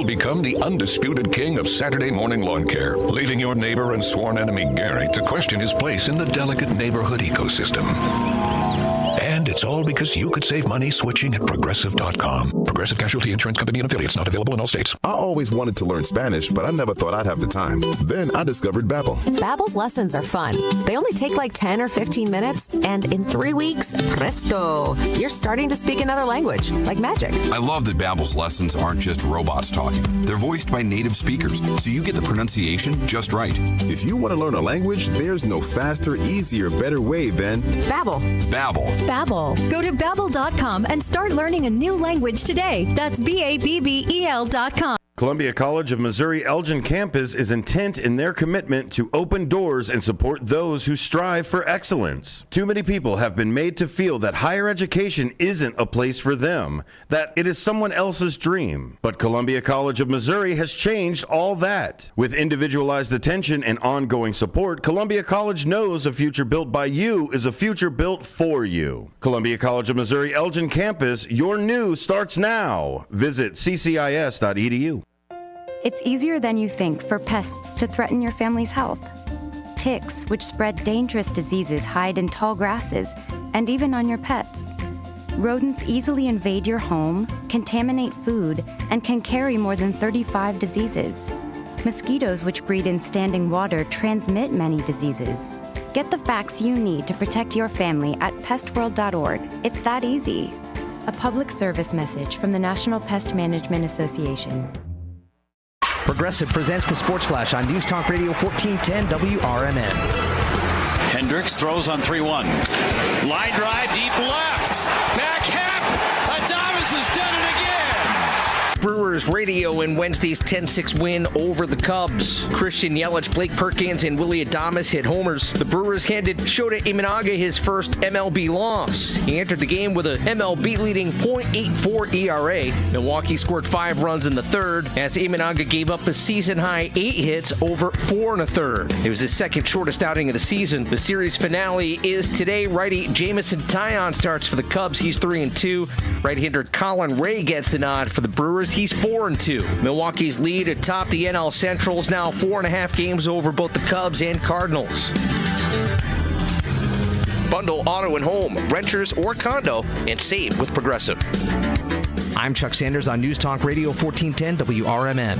become the undisputed king of Saturday morning lawn care, leaving your neighbor and sworn enemy Gary to question his place in the delicate neighborhood ecosystem. And it's all because you could save money switching at Progressive.com. Progressive Casualty Insurance Company and affiliates, not available in all states. I always wanted to learn Spanish, but I never thought I'd have the time. Then I discovered Babbel. Babbel's lessons are fun. They only take like 10 or 15 minutes, and in 3 weeks, presto, you're starting to speak another language, like magic. I love that Babbel's lessons aren't just robots talking. They're voiced by native speakers, so you get the pronunciation just right. If you want to learn a language, there's no faster, easier, better way than Babbel. Babbel. Babbel. Go to Babbel.com and start learning a new language today. That's BABBEL.com. Columbia College of Missouri Elgin campus is intent in their commitment to open doors and support those who strive for excellence. Too many people have been made to feel that higher education isn't a place for them, that it is someone else's dream. But Columbia College of Missouri has changed all that. With individualized attention and ongoing support, Columbia College knows a future built by you is a future built for you. Columbia College of Missouri Elgin campus, your new starts now. Visit ccis.edu. It's easier than you think for pests to threaten your family's health. Ticks, which spread dangerous diseases, hide in tall grasses and even on your pets. Rodents easily invade your home, contaminate food, and can carry more than 35 diseases. Mosquitoes, which breed in standing water, transmit many diseases. Get the facts you need to protect your family at pestworld.org. It's that easy. A public service message from the National Pest Management Association. Progressive presents the Sports Flash on News Talk Radio 1410 WRMN. Hendricks throws on 3-1. Line drive, deep left. Back hip. Adames has done it again. Brewers radio in Wednesday's 10-6 win over the Cubs. Christian Yelich, Blake Perkins, and Willie Adames hit homers. The Brewers handed Shota Imanaga his first MLB loss. He entered the game with a MLB-leading .84 ERA. Milwaukee scored 5 runs in the third as Imanaga gave up a season-high 8 hits over 4 1/3. It was his second shortest outing of the season. The series finale is today. Righty Jameson Taillon starts for the Cubs. He's 3-2. Right-hander Colin Ray gets the nod for the Brewers. He's 4-2. Milwaukee's lead atop the NL Central is now 4.5 games over both the Cubs and Cardinals. Bundle auto and home, renters or condo, and save with Progressive. I'm Chuck Sanders on News Talk Radio 1410 WRMN.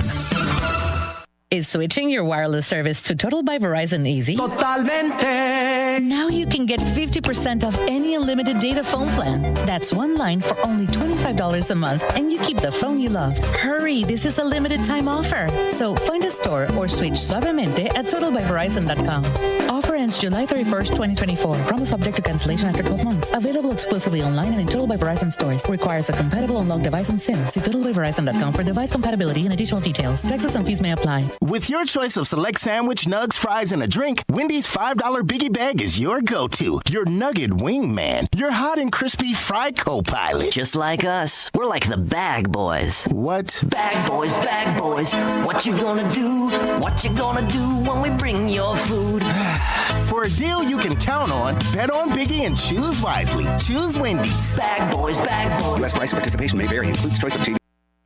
Is switching your wireless service to Total by Verizon easy? Totalmente. Now you can get 50% off any unlimited data phone plan. That's one line for only $25 a month, and you keep the phone you love. Hurry, this is a limited time offer. So find a store or switch suavemente at totalbyverizon.com. Offer ends July 31st, 2024. Promo subject to cancellation after 12 months. Available exclusively online and in Total by Verizon stores. Requires a compatible unlocked device and SIM. See totalbyverizon.com for device compatibility and additional details. Taxes and fees may apply. With your choice of select sandwich, nugs, fries, and a drink, Wendy's $5 Biggie Bag is your go-to. Your nugget wingman. Your hot and crispy fry co-pilot. Just like us. We're like the bag boys. What? Bag boys, bag boys. What you gonna do? What you gonna do when we bring your food? For a deal you can count on, bet on Biggie and choose wisely. Choose Wendy's. Bag boys, bag boys. U.S. price and participation may vary. Includes choice of TV.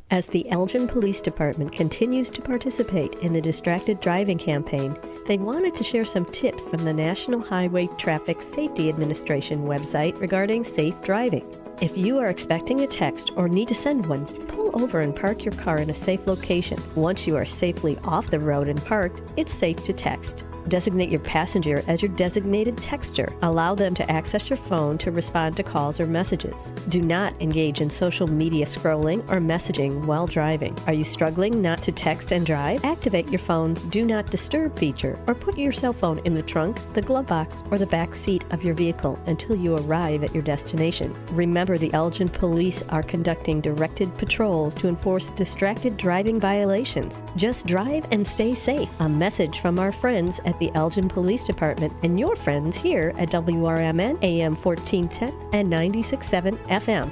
As the Elgin Police Department continues to participate in the Distracted Driving campaign, they wanted to share some tips from the National Highway Traffic Safety Administration website regarding safe driving. If you are expecting a text or need to send one, pull over and park your car in a safe location. Once you are safely off the road and parked, it's safe to text. Designate your passenger as your designated texter. Allow them to access your phone to respond to calls or messages. Do not engage in social media scrolling or messaging while driving. Are you struggling not to text and drive? Activate your phone's Do Not Disturb feature or put your cell phone in the trunk, the glove box, or the back seat of your vehicle until you arrive at your destination. Remember, the Elgin Police are conducting directed patrols to enforce distracted driving violations. Just drive and stay safe. A message from our friends at the Elgin Police Department and your friends here at WRMN AM 1410 and 96.7 FM.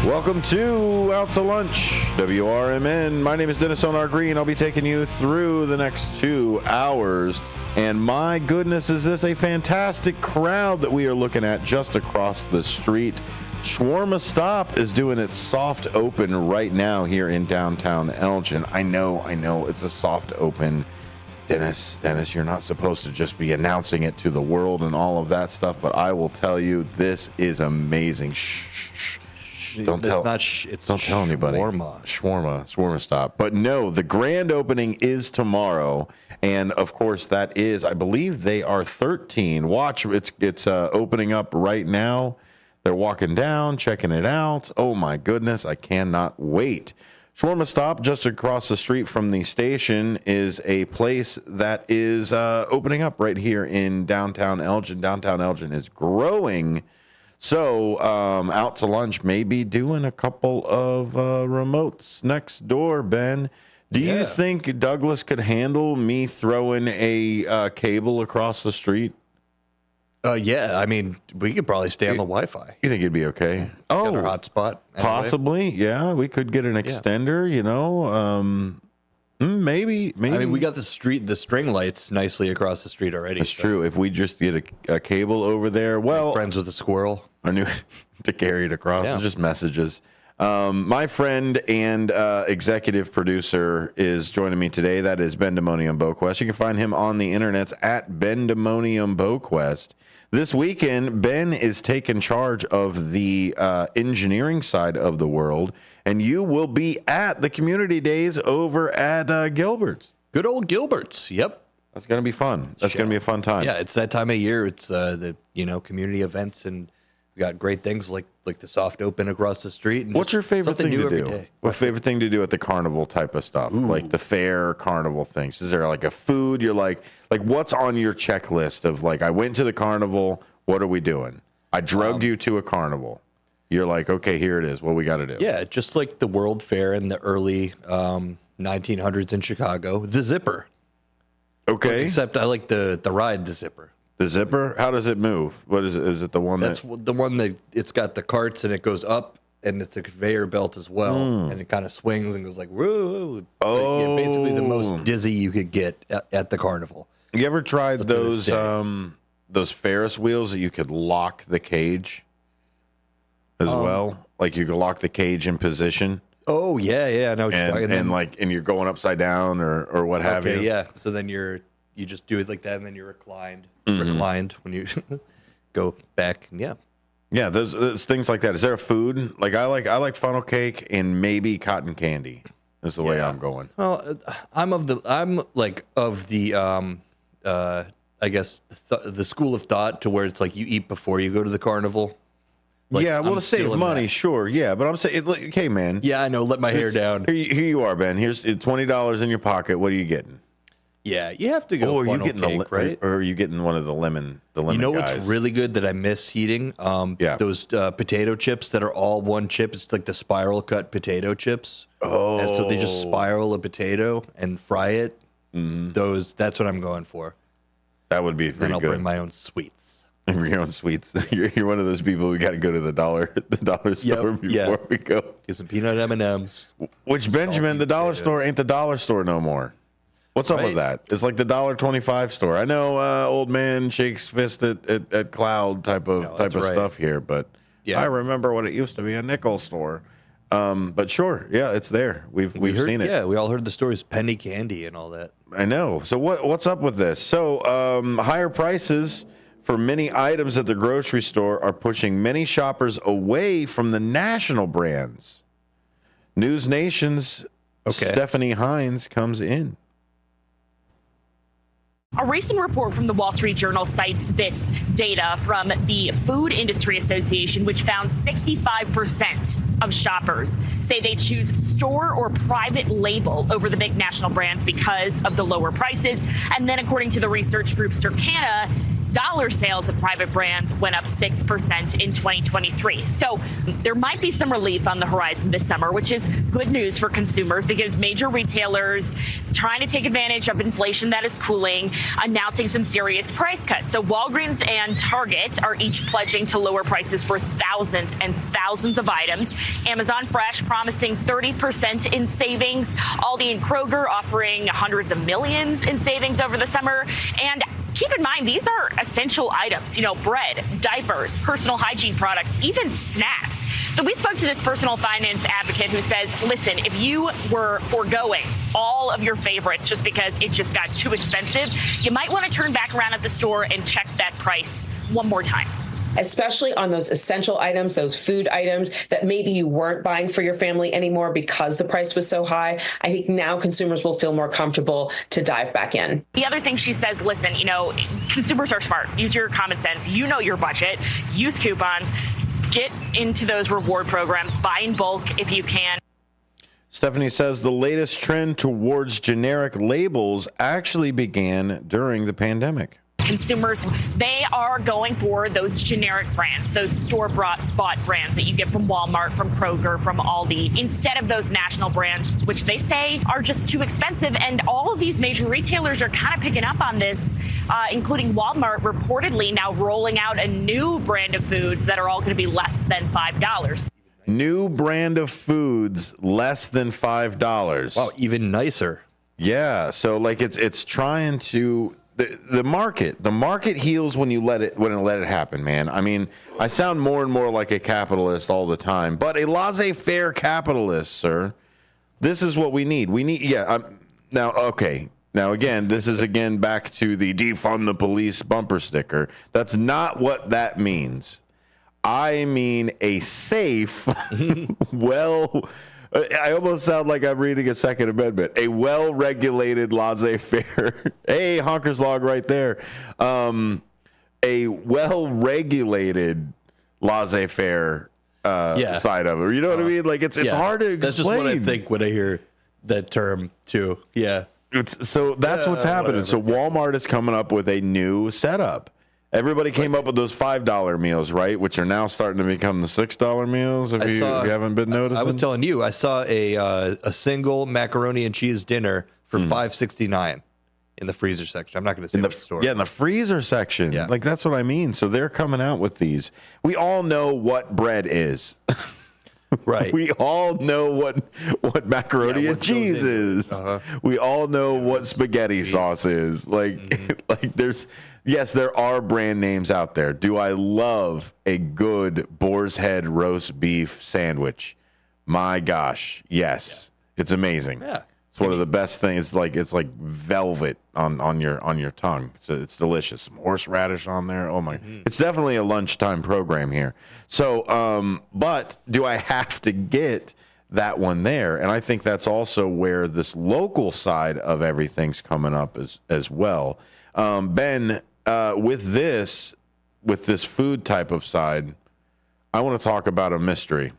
Welcome to Out to Lunch, WRMN. My name is Dennis Onar Green. I'll be taking you through the next 2 hours. And my goodness, is this a fantastic crowd that we are looking at just across the street. Shawarma Stop is doing its soft open right now here in downtown Elgin. I know, it's a soft open. Dennis, you're not supposed to just be announcing it to the world and all of that stuff, but I will tell you, this is amazing. Shh. Don't tell anybody. Shawarma Stop. But no, the grand opening is tomorrow, and of course that is, I believe they are 13. Watch, it's opening up right now. They're walking down, checking it out. Oh my goodness, I cannot wait. Shawarma Stop, just across the street from the station, is a place that is opening up right here in downtown Elgin. Downtown Elgin is growing. So Out to Lunch may be doing a couple of remotes next door, Ben. Do you think Douglas could handle me throwing a cable across the street? Yeah, I mean, we could probably stay on the Wi-Fi. You think it'd be okay? Got our hotspot. Anyway. Possibly, yeah. We could get an extender, you know. Maybe. I mean, we got the string lights nicely across the street already. That's true. If we just get a cable over there, well, friends with a squirrel. I knew to carry it across. It's just messages. My friend and executive producer is joining me today. That is Ben Demonium Boquest. You can find him on the internet at Ben Demonium Boquest. This weekend, Ben is taking charge of the engineering side of the world, and you will be at the community days over at Gilbert's. Good old Gilbert's. Yep. That's going to be fun. That's going to be a fun time. Yeah, it's that time of year. It's the community events, and we got great things like the soft open across the street. And what's your favorite thing to do? What favorite thing to do at the carnival type of stuff? Ooh. Like the fair carnival things? Is there like a food you're like what's on your checklist of like, I went to the carnival, what are we doing? I drugged you to a carnival. You're like, okay, here it is. What we got to do? Yeah, just like the World Fair in the early 1900s in Chicago, the Zipper. Okay. Except I like the ride, the Zipper. The Zipper? How does it move? What is it? Is it the one That's the one that it's got the carts and it goes up and it's a conveyor belt as well. And it kind of swings and goes like, whoa. Like, basically the most dizzy you could get at the carnival. You ever tried those Ferris wheels that you could lock the cage as well? Like you could lock the cage in position? Oh, yeah. I know what you're talking about. And you're going upside down or what have you. Yeah. So then you just do it like that, and then you're reclined when you go back. Yeah. There's things like that. Is there a food like I like funnel cake and maybe cotton candy? Is the way I'm going. Well, I'm of the I guess the school of thought to where it's like you eat before you go to the carnival. Like, to save money, sure. Yeah, but I'm saying, okay, man. Yeah, I know. Let my hair down. Here you are, Ben. Here's $20 in your pocket. What are you getting? Yeah, you have to go. Are you getting cake, right? Or are you getting one of the lemon? You know what's really good that I miss eating? Those potato chips that are all one chip. It's like the spiral cut potato chips. Oh, and so they just spiral a potato and fry it. Mm-hmm. That's what I'm going for. That would be pretty good. Then I'll bring my own sweets. Bring your own sweets. You're one of those people who got to go to the dollar store before we go. Get some peanut M&Ms. Which, Benjamin, the dollar store ain't the dollar store no more. What's up with that? It's like the $1.25 store. I know old man shakes fist at Cloud type of stuff here, but I remember what it used to be, a nickel store. But sure, yeah, it's there. We've seen it. Yeah, we all heard the stories, penny candy and all that. I know. So what's up with this? So higher prices for many items at the grocery store are pushing many shoppers away from the national brands. News Nation's Stephanie Hines comes in. A recent report from the Wall Street Journal cites this data from the Food Industry Association, which found 65% of shoppers say they choose store or private label over the big national brands because of the lower prices. And then according to the research group Circana, dollar sales of private brands went up 6% in 2023. So there might be some relief on the horizon this summer, which is good news for consumers because major retailers trying to take advantage of inflation that is cooling, announcing some serious price cuts. So Walgreens and Target are each pledging to lower prices for thousands and thousands of items. Amazon Fresh promising 30% in savings. Aldi and Kroger offering hundreds of millions in savings over the summer. And keep in mind, these are essential items, bread, diapers, personal hygiene products, even snacks. So we spoke to this personal finance advocate who says, listen, if you were foregoing all of your favorites just because it just got too expensive, you might want to turn back around at the store and check that price one more time. Especially on those essential items, those food items that maybe you weren't buying for your family anymore because the price was so high. I think now consumers will feel more comfortable to dive back in. The other thing she says, listen, consumers are smart. Use your common sense. You know your budget. Use coupons. Get into those reward programs. Buy in bulk if you can. Stephanie says the latest trend towards generic labels actually began during the pandemic. Consumers, they are going for those generic brands, those store-bought brands that you get from Walmart, from Kroger, from Aldi, instead of those national brands, which they say are just too expensive. And all of these major retailers are kind of picking up on this, including Walmart reportedly now rolling out a new brand of foods that are all going to be less than $5. New brand of foods, less than $5. Wow, even nicer. Yeah, so it's trying to... The market heals when it let it happen, man. I mean, I sound more and more like a capitalist all the time, but a laissez-faire capitalist, sir. This is what we need. Now again, this is back to the defund the police bumper sticker. That's not what that means. I mean a safe, I almost sound like I'm reading a Second Amendment. A well-regulated laissez-faire. Hey, honker's log right there. A well-regulated laissez-faire side of it. You know what I mean? It's hard to explain. That's just what I think when I hear that term too. Yeah. That's what's happening. Whatever. So Walmart is coming up with a new setup. Everybody came up with those $5 meals, right? Which are now starting to become the $6 meals. If you haven't been noticing, I was telling you, I saw a single macaroni and cheese dinner for $5.69 in the freezer section. I'm not going to say the store. Yeah, in the freezer section. Yeah. That's what I mean. So they're coming out with these. We all know what bread is. Right. We all know what macaroni and cheese is. We all know what spaghetti sauce is. Yes, there are brand names out there. Do I love a good boar's head roast beef sandwich? My gosh, yes. Yeah. It's amazing. Yeah. It's one of the best things. It's like velvet on your tongue. So it's delicious. Some horseradish on there. Oh my! It's definitely a lunchtime program here. So, but do I have to get that one there? And I think that's also where this local side of everything's coming up as well. Ben, with this food type of side, I want to talk about a mystery.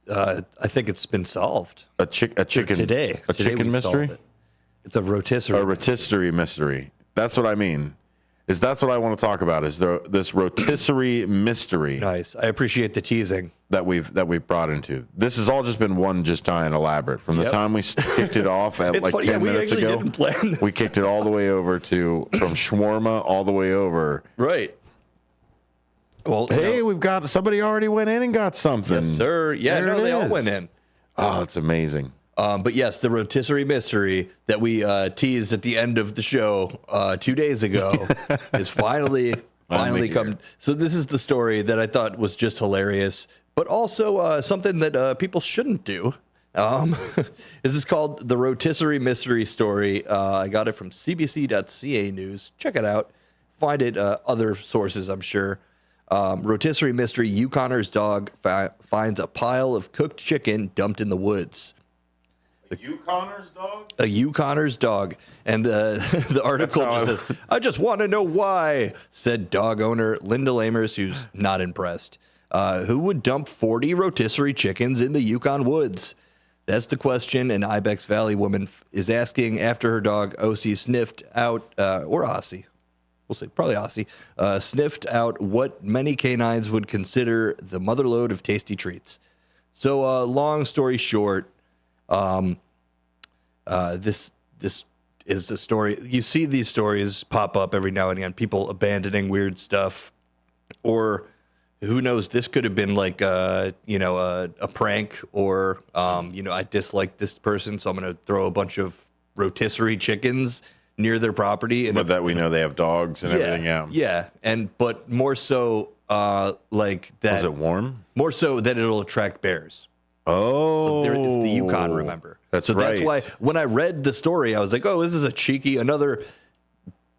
I think it's been solved. A chicken today. A chicken mystery. It's a rotisserie. A rotisserie mystery. That's what I mean. That's what I want to talk about. Is this rotisserie mystery? Nice. I appreciate the teasing that we've brought into. This has all just been one giant elaborate from the time we kicked it off at 10 minutes ago. Didn't plan this. We kicked it all the way over from shawarma all the way over. Right. Well, hey, we've got somebody already went in and got something. Yes, sir. Yeah, they all went in. Oh, it's amazing. But yes, the rotisserie mystery that we teased at the end of the show 2 days ago is finally come. So this is the story that I thought was just hilarious, but also something that people shouldn't do. This is called the rotisserie mystery story. I got it from cbc.ca news. Check it out. Find it other sources, I'm sure. Rotisserie mystery: Yukoner's dog finds a pile of cooked chicken dumped in the woods. A Yukoner's dog? A Yukoner's dog. And the article just says, I just want to know why, said dog owner Linda Lamers, who's not impressed. Who would dump 40 rotisserie chickens in the Yukon woods? That's the question an Ibex Valley woman is asking after her dog, Ossie, sniffed out, or Ossie. we'll say probably Aussie, sniffed out what many canines would consider the motherlode of tasty treats. So, long story short, this is the story. You see these stories pop up every now and again, people abandoning weird stuff, or who knows, this could have been like, a prank, or, I dislike this person, so I'm going to throw a bunch of rotisserie chickens near their property. But that we know they have dogs and everything. Yeah. But more so, like that. Was it warm? More so that it'll attract bears. Oh. So it's the Yukon, remember? That's right. That's why when I read the story, I was like, oh, this is a cheeky, another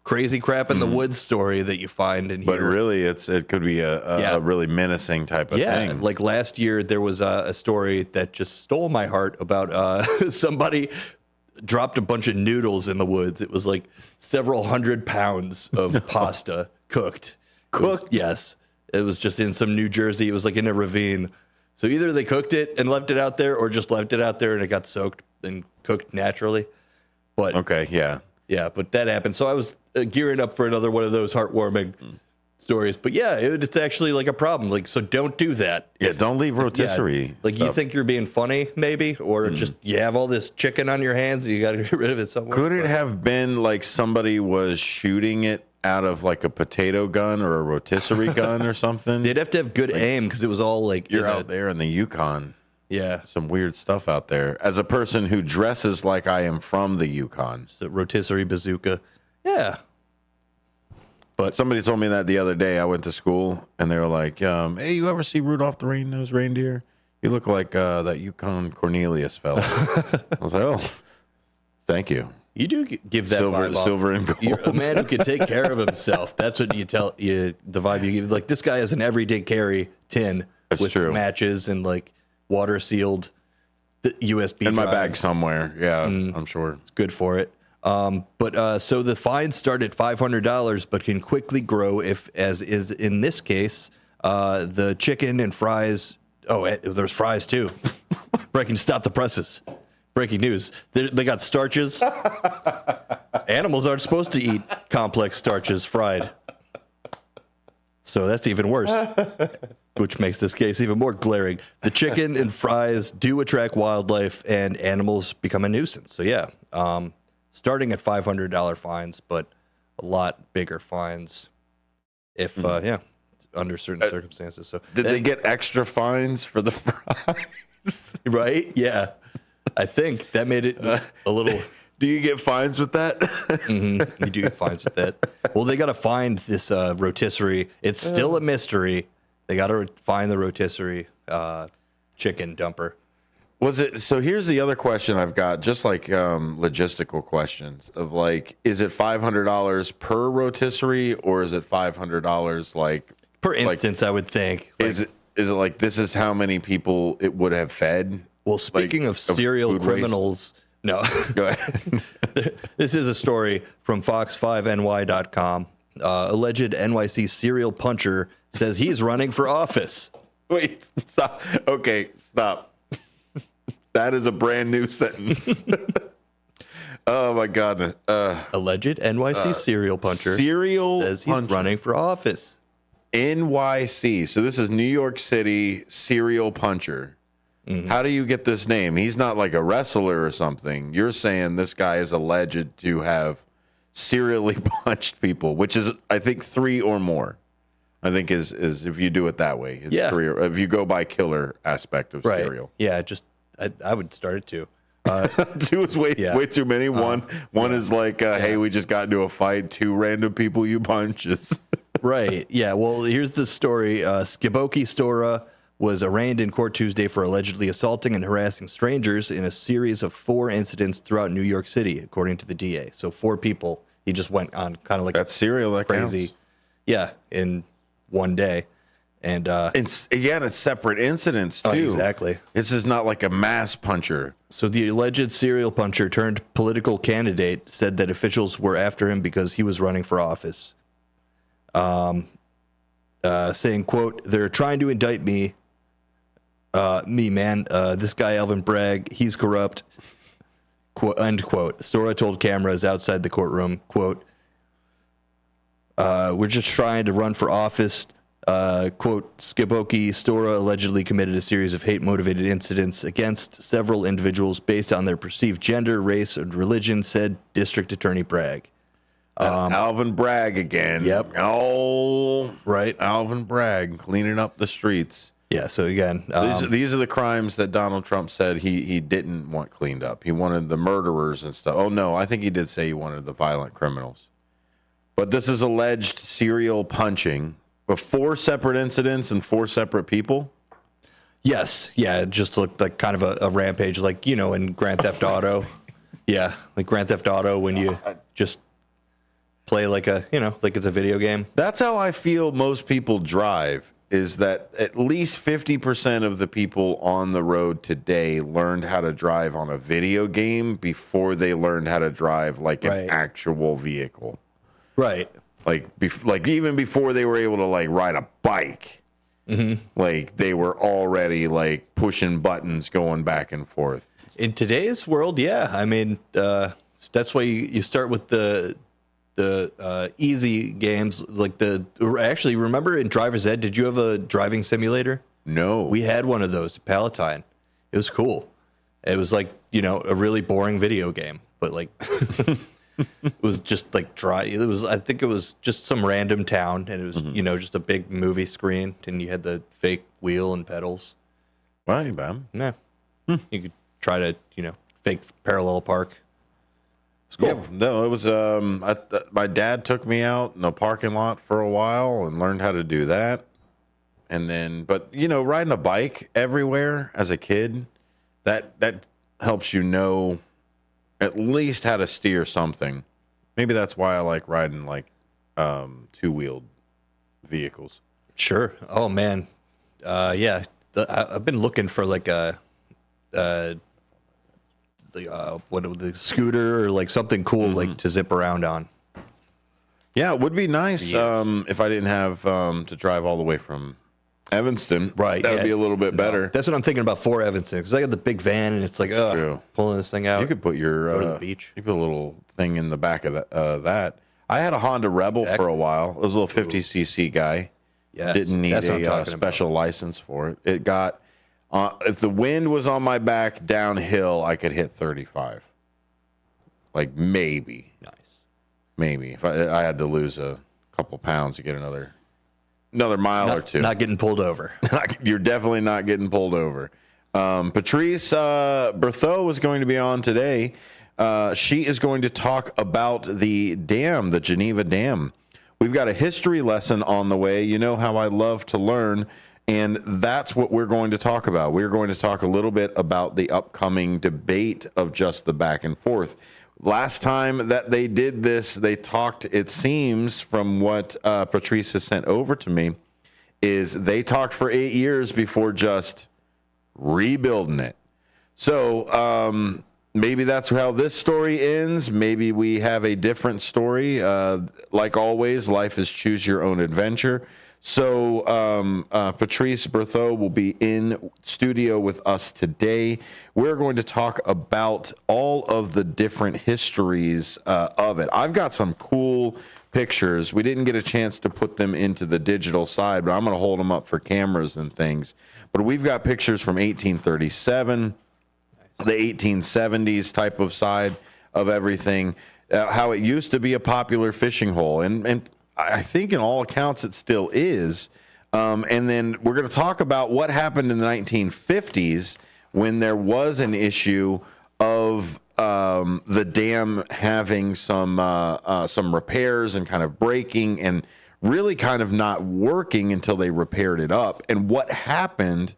crazy crap in the woods story that you find in here. But really, it could be a really menacing type of thing. Like last year, there was a story that just stole my heart about somebody dropped a bunch of noodles in the woods. It was like several 100 pounds of pasta cooked. Yes. It was just in some New Jersey. It was like in a ravine. So either they cooked it and left it out there, or just left it out there and it got soaked and cooked naturally. But but that happened. So I was gearing up for another one of those heartwarming stories. But it's actually like a problem. Like, so don't do that. Yeah, don't leave rotisserie. You think you're being funny, maybe, or just you have all this chicken on your hands and you got to get rid of it somewhere. Could it have been like somebody was shooting it out of like a potato gun or a rotisserie gun or something? They'd have to have good aim, because it was all like you're out there in the Yukon. Yeah, some weird stuff out there. As a person who dresses like I am from the Yukon, it's a rotisserie bazooka. Yeah. But somebody told me that the other day. I went to school and they were like, "Hey, you ever see Rudolph the Red-Nosed Reindeer? You look like that Yukon Cornelius fella." I was like, "Oh, thank you." You do give that silver and gold. You're a man who can take care of himself. That's what you tell the vibe you give. Like, this guy has an everyday carry tin with matches and like water sealed USB in my bag somewhere. Yeah, I'm sure it's good for it. But so the fines start at $500, but can quickly grow if, as is in this case, the chicken and fries. Oh, there's fries too. Breaking, stop the presses. Breaking news. They got starches. Animals aren't supposed to eat complex starches fried. So that's even worse, which makes this case even more glaring. The chicken and fries do attract wildlife, and animals become a nuisance. So yeah, starting at $500 fines, but a lot bigger fines if, under certain circumstances. So did they get extra fines for the fries? Right? Yeah. I think that made it a little. Do you get fines with that? You do get fines with that. Well, they got to find this rotisserie. It's still a mystery. They got to find the rotisserie chicken dumper. Was it? So here's the other question I've got, just like logistical questions of like, is it $500 per rotisserie, or is it $500 like per instance? I would think. Is it like this is how many people it would have fed? Well, speaking of serial criminals, no. Go ahead. This is a story from Fox5NY.com. Alleged NYC serial puncher says he's running for office. Wait, stop. Okay, stop. That is a brand new sentence. Oh, my God. Alleged NYC serial puncher says he's running for office. NYC. So this is New York City serial puncher. How do you get this name? He's not like a wrestler or something. You're saying this guy is alleged to have serially punched people, which is, I think, 3 or more. I think is if you do it that way. It's 3 or, if you go by killer aspect of serial. Yeah, I would start it too. 2 is way too many. One is like, hey, we just got into a fight. 2 random people you punch. Right. Yeah. Well, here's the story. Skiboki Stora was arraigned in court Tuesday for allegedly assaulting and harassing strangers in a series of 4 incidents throughout New York City, according to the DA. So 4 people. He just went on kind of like that's serial. That crazy. Counts. Yeah, in one day. And it's separate incidents too. Exactly. This is not like a mass puncher. So the alleged serial puncher turned political candidate said that officials were after him because he was running for office. Saying, quote, "They're trying to indict me. Man. This guy Alvin Bragg, he's corrupt." Quote, end quote. Stora told cameras outside the courtroom, quote, We're just trying to run for office. Quote, Skiboki Stora allegedly committed a series of hate-motivated incidents against several individuals based on their perceived gender, race, and religion, said District Attorney Bragg. Alvin Bragg again. Yep. Oh, right. Alvin Bragg cleaning up the streets. Yeah, so again, these are the crimes that Donald Trump said he didn't want cleaned up. He wanted the murderers and stuff. Oh, no, I think he did say he wanted the violent criminals. But this is alleged serial punching of 4 separate incidents and 4 separate people. Yes. Yeah, it just looked like kind of a rampage, like, you know, in Grand Theft Auto. Yeah, like Grand Theft Auto when you just play like it's a video game. That's how I feel most people drive, is that at least 50% of the people on the road today learned how to drive on a video game before they learned how to drive like an actual vehicle. Right. Like even before they were able to like ride a bike, like they were already like pushing buttons, going back and forth. In today's world, yeah. I mean, that's why you start with the easy games, like actually, remember in Driver's Ed, did you have a driving simulator? No. We had one of those, Palatine. It was cool. It was like, you know, a really boring video game, but like it was just like dry. I think it was just some random town, and it was, you know, just a big movie screen, and you had the fake wheel and pedals. Right, man. Yeah. You could try to, you know, fake parallel park. Cool. Yeah, no, it was. My dad took me out in a parking lot for a while and learned how to do that. And then, but you know, riding a bike everywhere as a kid, that helps you know at least how to steer something. Maybe that's why I like riding like 2-wheeled vehicles. Sure. Oh man, yeah. I've been looking for like the scooter or like something cool like to zip around on. Yeah, it would be nice if I didn't have to drive all the way from Evanston. Right, that would be a little bit better. That's what I'm thinking about for Evanston, because I got the big van and it's like pulling this thing out. You could put your go to the beach. You put a little thing in the back of that. I had a Honda Rebel for a while. It was a little 50cc guy. Yes, didn't need a special license for it. It got. If the wind was on my back downhill, I could hit 35. Like maybe. Nice. Maybe. If I had to lose a couple pounds to get another mile or two. Not getting pulled over. You're definitely not getting pulled over. Patrice Berthaud was going to be on today. She is going to talk about the dam, the Geneva Dam. We've got a history lesson on the way. You know how I love to learn. And that's what we're going to talk about. We're going to talk a little bit about the upcoming debate of just the back and forth. Last time that they did this, they talked, it seems, from what Patrice has sent over to me, is they talked for 8 years before just rebuilding it. So maybe that's how this story ends. Maybe we have a different story. Like always, life is choose your own adventure. So Patrice Berthaud will be in studio with us today. We're going to talk about all of the different histories of it. I've got some cool pictures. We didn't get a chance to put them into the digital side, but I'm going to hold them up for cameras and things. But we've got pictures from 1837, the 1870s type of side of everything, how it used to be a popular fishing hole. And I think in all accounts it still is. And then we're going to talk about what happened in the 1950s when there was an issue of the dam having some repairs and kind of breaking and really kind of not working until they repaired it up, and what happened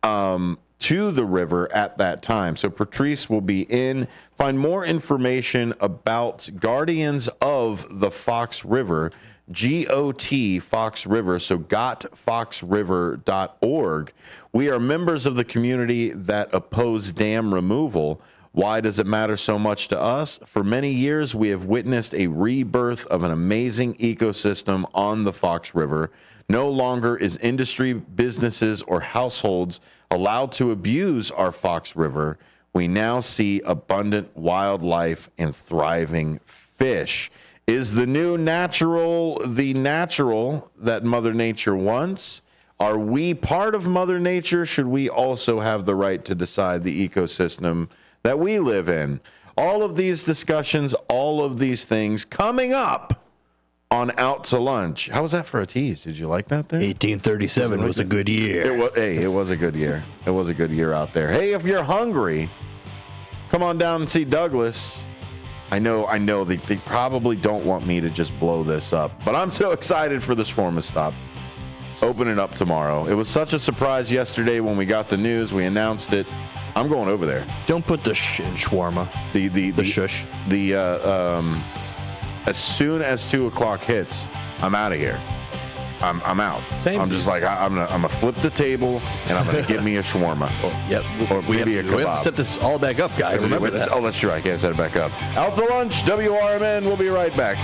to the river at that time. So Patrice will be in. Find more information about Guardians of the Fox River, GOT Fox River, so gotfoxriver.org. We are members of the community that oppose dam removal. Why does it matter so much to us? For many years, we have witnessed a rebirth of an amazing ecosystem on the Fox River. No longer is industry, businesses, or households allowed to abuse our Fox River. We now see abundant wildlife and thriving fish. Is the new natural the natural that Mother Nature wants? Are we part of Mother Nature? Should we also have the right to decide the ecosystem that we live in? All of these discussions, all of these things coming up on Out to Lunch. How was that for a tease? Did you like that thing? 1837 was a good year. It was a good year. It was a good year out there. Hey, if you're hungry, come on down and see Douglas. I know they probably don't want me to just blow this up, but I'm so excited for the Shawarma Stop. Opening up tomorrow. It was such a surprise yesterday when we got the news. We announced it. I'm going over there. Don't put the sh in shawarma. The shush. As soon as 2 o'clock hits, I'm out of here. I'm out. I'm just like I'm gonna flip the table and I'm gonna get me a shawarma. Or maybe a kebab. We have to set this all back up, guys. Remember that. Oh, that's true. I can't set it back up. Out to Lunch. WRMN. We'll be right back.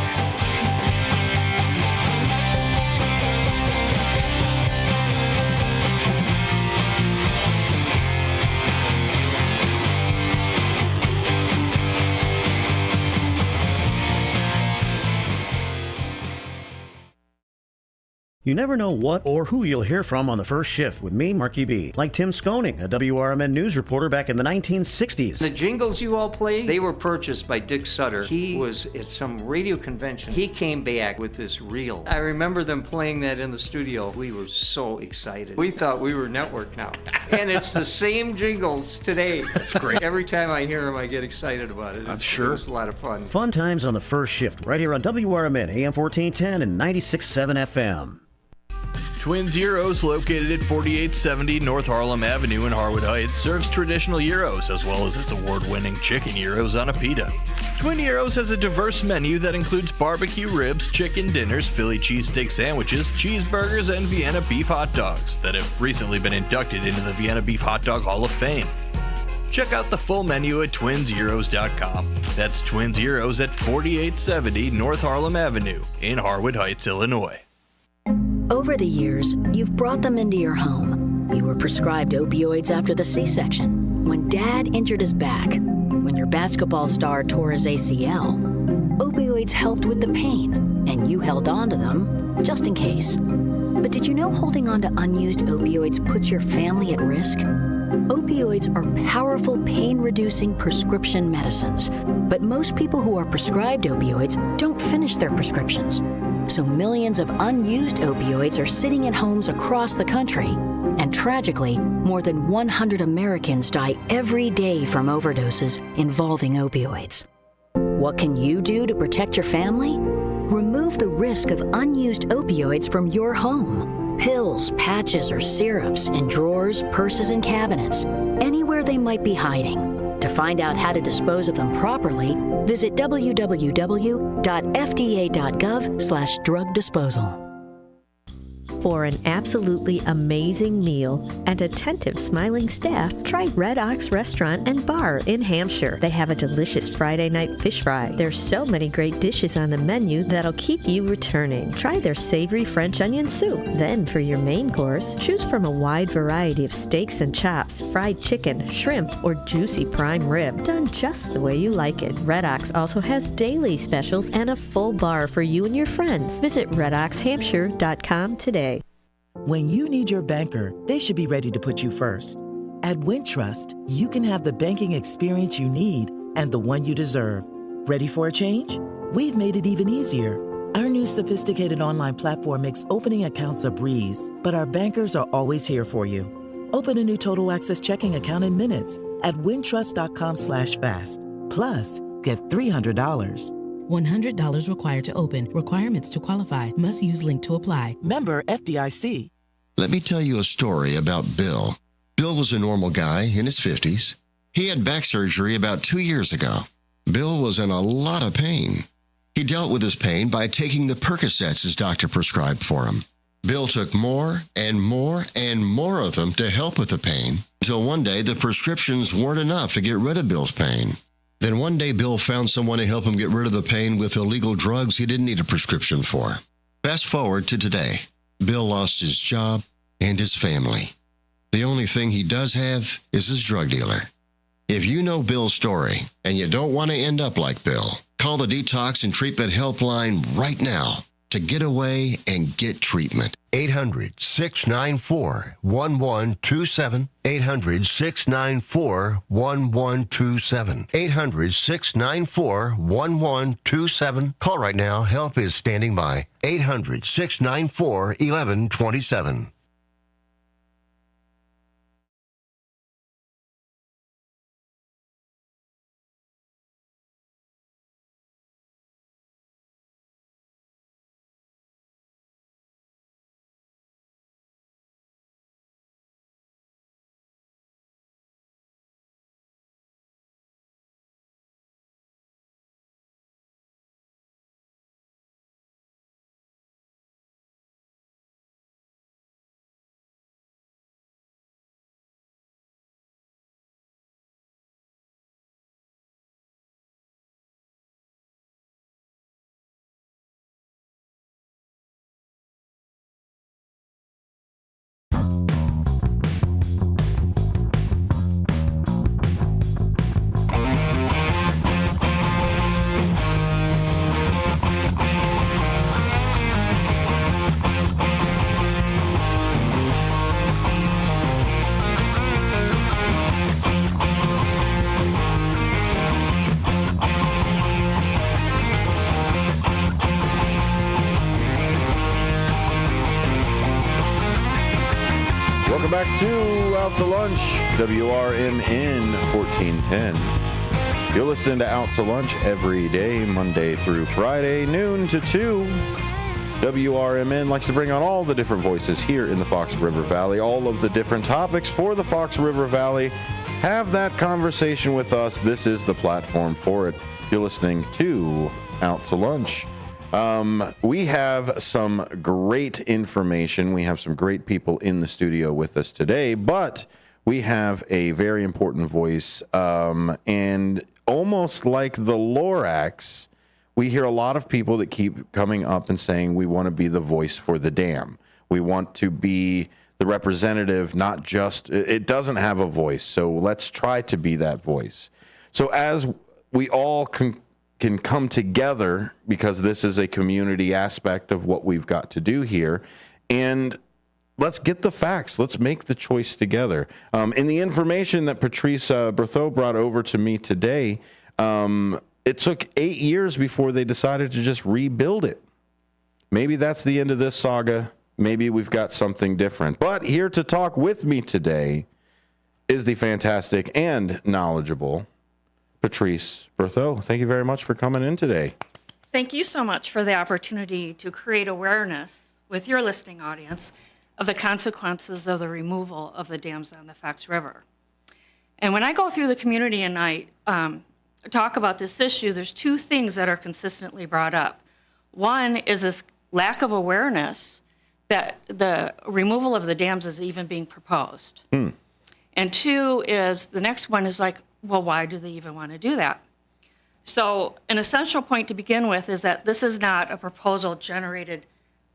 You never know what or who you'll hear from on the first shift with me, Marky B. Like Tim Skoning, a WRMN news reporter back in the 1960s. The jingles you all played, they were purchased by Dick Sutter. He was at some radio convention. He came back with this reel. I remember them playing that in the studio. We were so excited. We thought we were network now. And it's the same jingles today. That's great. Every time I hear them, I get excited about it. I'm sure. It's a lot of fun. Fun times on the first shift, right here on WRMN, AM 1410 and 96.7 FM. Twins Gyros, located at 4870 North Harlem Avenue in Harwood Heights, serves traditional gyros as well as its award-winning chicken gyros on a pita. Twin Gyros has a diverse menu that includes barbecue ribs, chicken dinners, Philly cheesesteak sandwiches, cheeseburgers, and Vienna beef hot dogs that have recently been inducted into the Vienna Beef Hot Dog Hall of Fame. Check out the full menu at twinsgyros.com. That's Twins Gyros at 4870 North Harlem Avenue in Harwood Heights, Illinois. Over the years, you've brought them into your home. You were prescribed opioids after the C-section, when Dad injured his back, when your basketball star tore his ACL. Opioids helped with the pain, and you held on to them just in case. But did you know holding on to unused opioids puts your family at risk? Opioids are powerful pain-reducing prescription medicines, but most people who are prescribed opioids don't finish their prescriptions. So millions of unused opioids are sitting in homes across the country. And tragically, more than 100 Americans die every day from overdoses involving opioids. What can you do to protect your family? Remove the risk of unused opioids from your home. Pills, patches, or syrups in drawers, purses, and cabinets, anywhere they might be hiding. To find out how to dispose of them properly, visit www.fda.gov/drug disposal. For an absolutely amazing meal and attentive, smiling staff, try Red Ox Restaurant and Bar in Hampshire. They have a delicious Friday night fish fry. There's so many great dishes on the menu that'll keep you returning. Try their savory French onion soup. Then for your main course, choose from a wide variety of steaks and chops, fried chicken, shrimp, or juicy prime rib, done just the way you like it. Red Ox also has daily specials and a full bar for you and your friends. Visit redoxhampshire.com today. When you need your banker, they should be ready to put you first. At Wintrust, you can have the banking experience you need and the one you deserve. Ready for a change? We've made it even easier. Our new sophisticated online platform makes opening accounts a breeze, but our bankers are always here for you. Open a new Total Access checking account in minutes at wintrust.com/fast. Plus, get $300. $100 required to open. Requirements to qualify. Must use link to apply. Member FDIC. Let me tell you a story about Bill. Bill was a normal guy in his 50s. He had back surgery about 2 years ago. Bill was in a lot of pain. He dealt with his pain by taking the Percocets his doctor prescribed for him. Bill took more and more and more of them to help with the pain, until one day the prescriptions weren't enough to get rid of Bill's pain. Then one day Bill found someone to help him get rid of the pain with illegal drugs he didn't need a prescription for. Fast forward to today. Bill lost his job and his family. The only thing he does have is his drug dealer. If you know Bill's story and you don't want to end up like Bill, Call the Detox and Treatment Helpline right now to get away and get treatment. 800-694-1127. 800-694-1127. 800-694-1127. Call right now. Help is standing by. 800-694-1127. Welcome back to Out to Lunch, WRMN 1410. You're listening to Out to Lunch every day, Monday through Friday, noon to 2. WRMN likes to bring on all the different voices here in the Fox River Valley, all of the different topics for the Fox River Valley. Have that conversation with us. This is the platform for it. You're listening to Out to Lunch. We have some great information. We have some great people in the studio with us today, but we have a very important voice. And almost like the Lorax, we hear a lot of people that keep coming up and saying, we want to be the voice for the dam. We want to be the representative, not just, it doesn't have a voice. So let's try to be that voice. So as we all can come together, because this is a community aspect of what we've got to do here, and let's get the facts. Let's make the choice together. In the information that Patrice Berthaud brought over to me today, it took 8 years before they decided to just rebuild it. Maybe that's the end of this saga. Maybe we've got something different. But here to talk with me today is the fantastic and knowledgeable Patrice Berthaud. Thank you very much for coming in today. Thank you so much for the opportunity to create awareness with your listening audience of the consequences of the removal of the dams on the Fox River. And when I go through the community and I talk about this issue, there's two things that are consistently brought up. One is this lack of awareness that the removal of the dams is even being proposed. And two is, the next one is like, well, why do they even want to do that? So an essential point to begin with is that this is not a proposal generated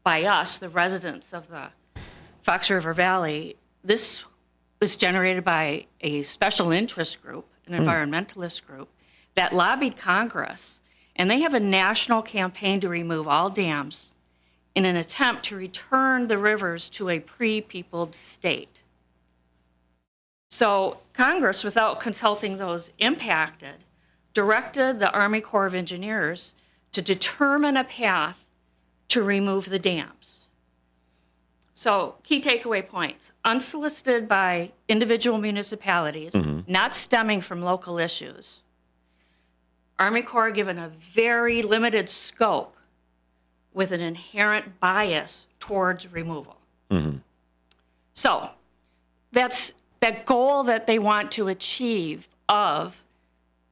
by us, the residents of the Fox River Valley. This was generated by a special interest group, an environmentalist group, that lobbied Congress, and they have a national campaign to remove all dams in an attempt to return the rivers to a pre-peopled state. So Congress, without consulting those impacted, directed the Army Corps of Engineers to determine a path to remove the dams. So key takeaway points: unsolicited by individual municipalities, not stemming from local issues. Army Corps given a very limited scope with an inherent bias towards removal. So that's that goal that they want to achieve of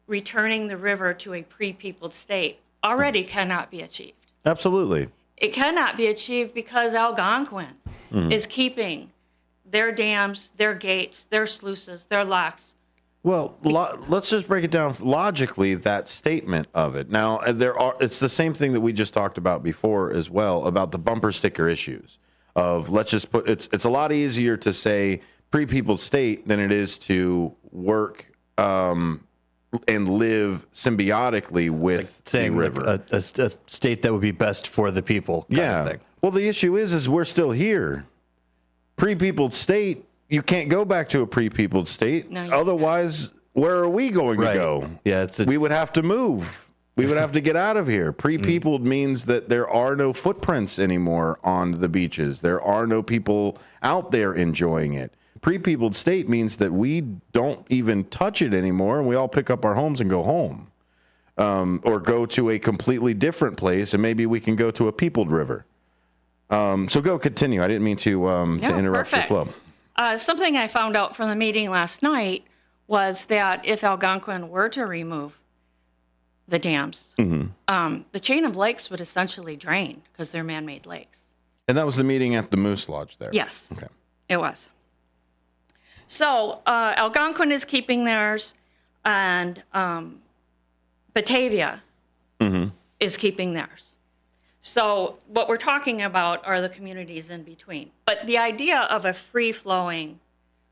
returning the river to a pre-peopled state already cannot be achieved. Absolutely. It cannot be achieved because Algonquin is keeping their dams, their gates, their sluices, their locks. Well, let's just break it down logically, that statement of it. Now, it's the same thing that we just talked about before as well, about the bumper sticker issues of, let's just put, it's a lot easier to say pre-peopled state than it is to work and live symbiotically with saying the river. a state that would be best for the people. kind of thing. Well, the issue is we're still here. Pre-peopled state, you can't go back to a pre-peopled state. No, you Otherwise, where are we going to go? Yeah, we would have to move. We would have to get out of here. Pre-peopled means that there are no footprints anymore on the beaches. There are no people out there enjoying it. Pre-peopled state means that we don't even touch it anymore, and we all pick up our homes and go home, or go to a completely different place, and maybe we can go to a peopled river. So go continue. I didn't mean to interrupt your flow. Something I found out from the meeting last night was that if Algonquin were to remove the dams, the chain of lakes would essentially drain because they're man-made lakes. And that was the meeting at the Moose Lodge there? Yes. Okay. It was. So Algonquin is keeping theirs, and Batavia is keeping theirs. So what we're talking about are the communities in between. But the idea of a free-flowing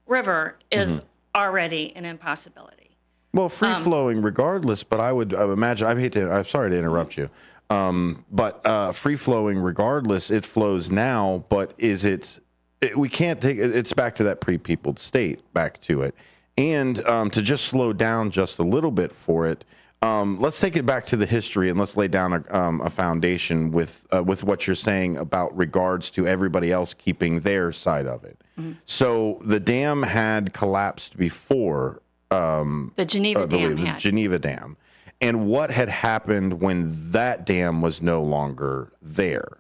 river is already an impossibility. Well, free-flowing regardless, but I would imagine, I'm sorry to interrupt you, but free-flowing regardless, it flows now, but we can't take it's back to that pre-peopled state, back to it. And to just slow down just a little bit for it, let's take it back to the history and let's lay down a foundation with what you're saying about regards to everybody else keeping their side of it. So the dam had collapsed before. The Geneva Dam had. The Geneva Dam. And what had happened when that dam was no longer there?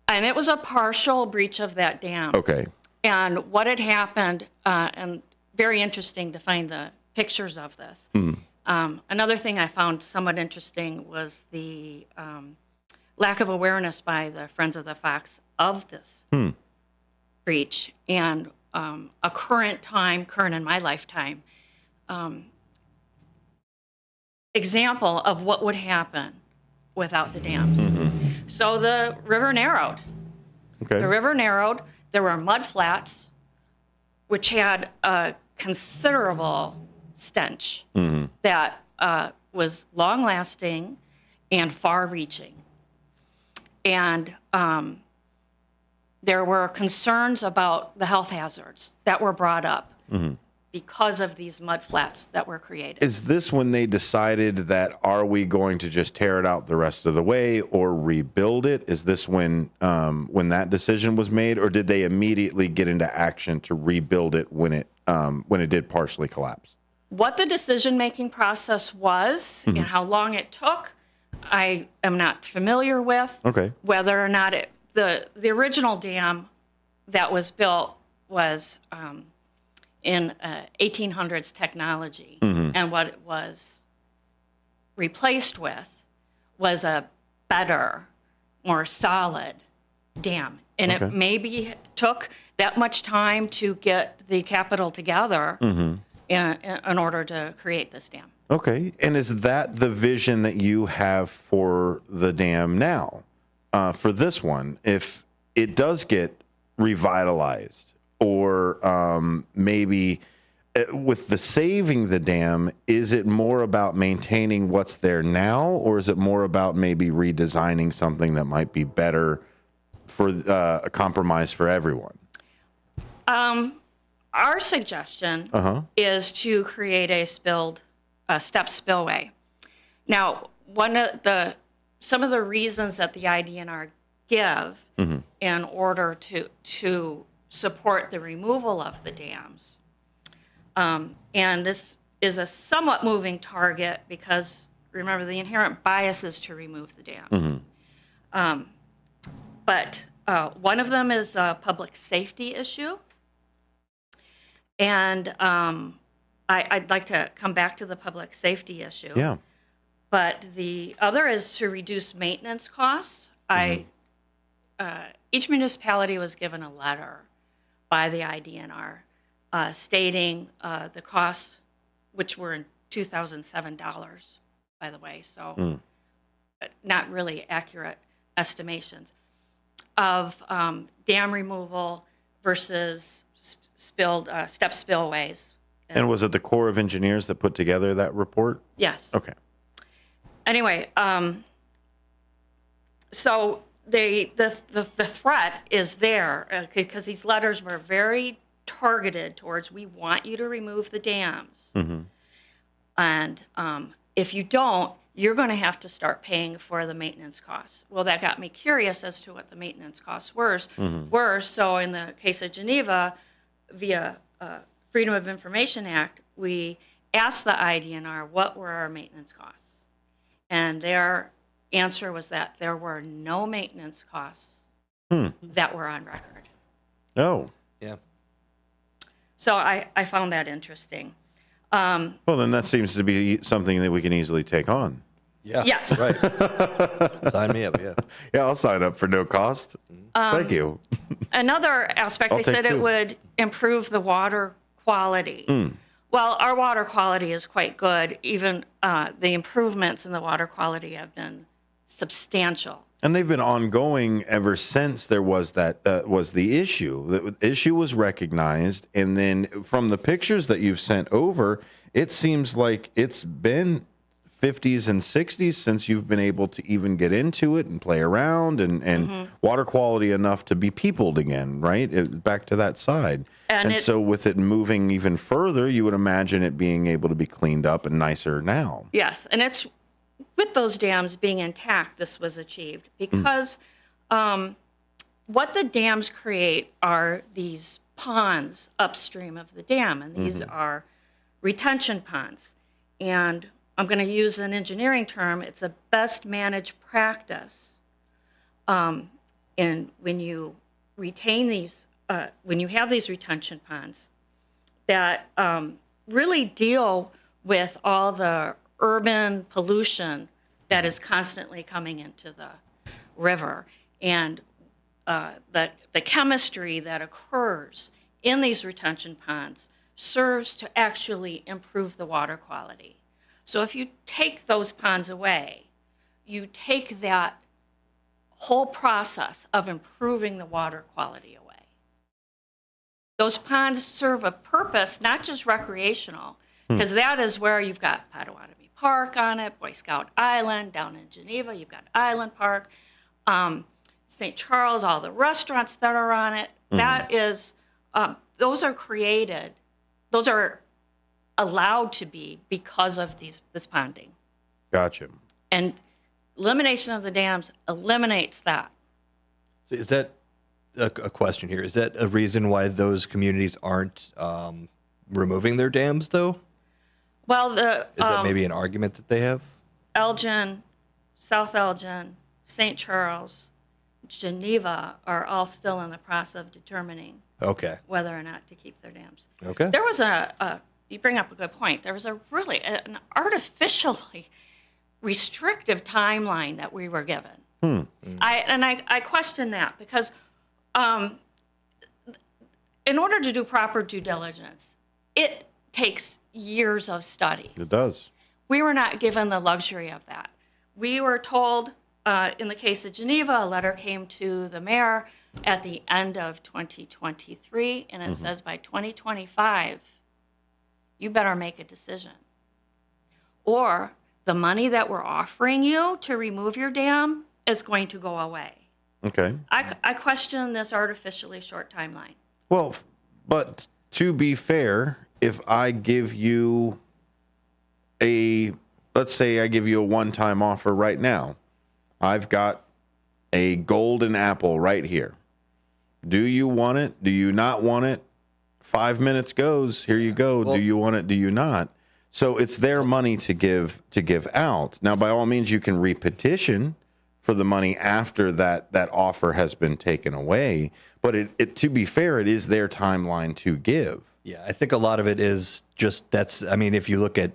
And it was a partial breach of that dam. Okay. And what had happened, and very interesting to find the pictures of this. Another thing I found somewhat interesting was the lack of awareness by the Friends of the Fox of this breach, and a current in my lifetime, example of what would happen without the dams. So the river narrowed. Okay. The river narrowed. There were mud flats, which had a considerable stench that was long-lasting and far-reaching. And there were concerns about the health hazards that were brought up because of these mud flats that were created. Is this when they decided that are we going to just tear it out the rest of the way or rebuild it? Is this when that decision was made, or did they immediately get into action to rebuild it when it did partially collapse? What the decision-making process was and how long it took, I am not familiar with. Okay. Whether or not the original dam that was built was in 1800s technology, and what it was replaced with was a better, more solid dam. And it maybe took that much time to get the capital together in order to create this dam. Okay. And is that the vision that you have for the dam now? For this one, if it does get revitalized, or maybe with the saving the dam, is it more about maintaining what's there now, or is it more about maybe redesigning something that might be better for a compromise for everyone? Our suggestion is to create a step spillway. Now, some of the reasons that the IDNR give in order to support the removal of the dams, and this is a somewhat moving target because, remember, the inherent bias is to remove the dam. But one of them is a public safety issue. And I'd like to come back to the public safety issue. Yeah. But the other is to reduce maintenance costs. Each municipality was given a letter by the IDNR stating the costs, which were in $2,007, by the way, so not really accurate estimations, of dam removal versus step spillways And was it the Corps of Engineers that put together that report? Yes. Okay. Anyway, so the threat is there because these letters were very targeted towards, we want you to remove the dams. Mm-hmm. And if you don't, you're going to have to start paying for the maintenance costs. Well, that got me curious as to what the maintenance costs were. So in the case of Geneva, via Freedom of Information Act, we asked the IDNR what were our maintenance costs. And their answer was that there were no maintenance costs that were on record. Oh. Yeah. So I found that interesting. Well, then that seems to be something that we can easily take on. Yeah. Yes. Right. Sign me up. Yeah. Yeah, I'll sign up for no cost. Thank you. Another aspect, I'll they take said it two. would improve the water quality. Well, our water quality is quite good. Even the improvements in the water quality have been substantial. And they've been ongoing ever since there was that was the issue. The issue was recognized, and then from the pictures that you've sent over, it seems like it's been 50s and 60s since you've been able to even get into it and play around and water quality enough to be peopled again, right? Back to that side. And so with it moving even further, you would imagine it being able to be cleaned up and nicer now. Yes, and it's with those dams being intact, this was achieved because what the dams create are these ponds upstream of the dam, and these are retention ponds. And I'm going to use an engineering term. It's a best managed practice. And when you retain these, when you have these retention ponds that really deal with all the urban pollution that is constantly coming into the river, and the chemistry that occurs in these retention ponds serves to actually improve the water quality. So if you take those ponds away, you take that whole process of improving the water quality away. Those ponds serve a purpose, not just recreational, because that is where you've got Potawatomi Park on it, Boy Scout Island, down in Geneva, you've got Island Park, St. Charles, all the restaurants that are on it. That is, those are created, those are allowed to be because of this ponding. Gotcha. And elimination of the dams eliminates that. So is that a question here? Is that a reason why those communities aren't removing their dams, though? Well, is that maybe an argument that they have? Elgin, South Elgin, St. Charles, Geneva are all still in the process of determining whether or not to keep their dams. Okay. There was you bring up a good point. There was an artificially restrictive timeline that we were given. I question that because in order to do proper due diligence, it takes years of study. It does. We were not given the luxury of that. We were told, in the case of Geneva, a letter came to the mayor at the end of 2023, and it says by 2025, you better make a decision. Or the money that we're offering you to remove your dam is going to go away. Okay. I question this artificially short timeline. Well, but to be fair, if I give you let's say I give you a one-time offer right now. I've got a golden apple right here. Do you want it? Do you not want it? 5 minutes goes. Here you go. Do you want it? Do you not? So it's their money to give out. Now, by all means, you can repetition for the money after that offer has been taken away. But it to be fair, it is their timeline to give. Yeah, I think a lot of it is just if you look at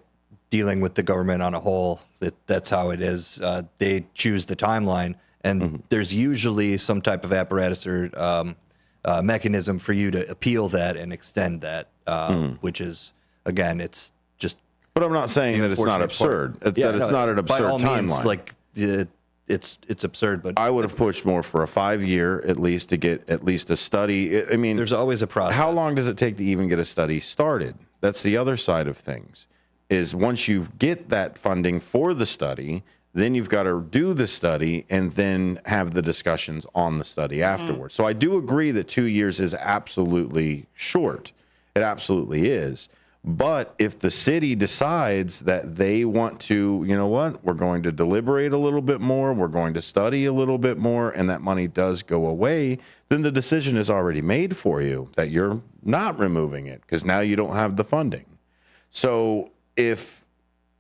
dealing with the government on a whole, that's how it is. They choose the timeline, and there's usually some type of apparatus or mechanism for you to appeal that and extend that, which is, again, it's just. But I'm not saying that it's not absurd. It's not an absurd by all timeline. Means, it's absurd, but I would have pushed more for a 5-year at least to get at least a study. I mean, there's always a process. How long does it take to even get a study started? That's the other side of things, is once you get that funding for the study, then you've got to do the study and then have the discussions on the study afterwards. So I do agree that 2 years is absolutely short. It absolutely is. But if the city decides that they want to, you know what, we're going to deliberate a little bit more, we're going to study a little bit more, and that money does go away, then the decision is already made for you that you're not removing it because now you don't have the funding. So if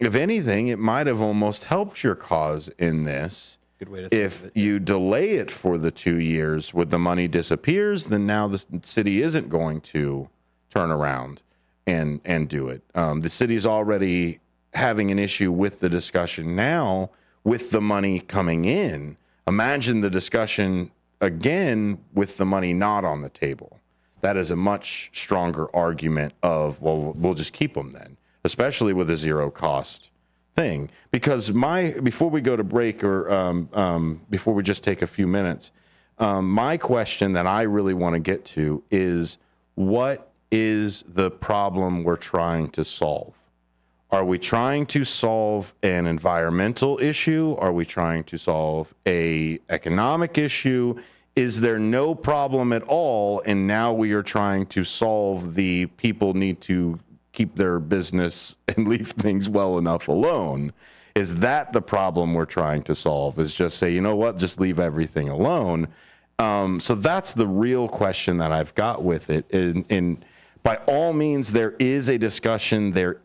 anything, it might have almost helped your cause in this. Good way to think if of it. you delay it for the 2 years, when the money disappears, then now the city isn't going to turn around and do it. The city's already having an issue with the discussion now with the money coming in. Imagine the discussion again with the money not on the table. That is a much stronger argument of, well, we'll just keep them then, especially with a zero cost thing. Because before we go to break or before we just take a few minutes, my question that I really want to get to is, what is the problem we're trying to solve? Are we trying to solve an environmental issue? Are we trying to solve an economic issue? Is there no problem at all, and now we are trying to solve the people need to keep their business and leave things well enough alone? Is that the problem we're trying to solve? Is just say, you know what, just leave everything alone? So that's the real question that I've got with it. And by all means, there is a discussion. There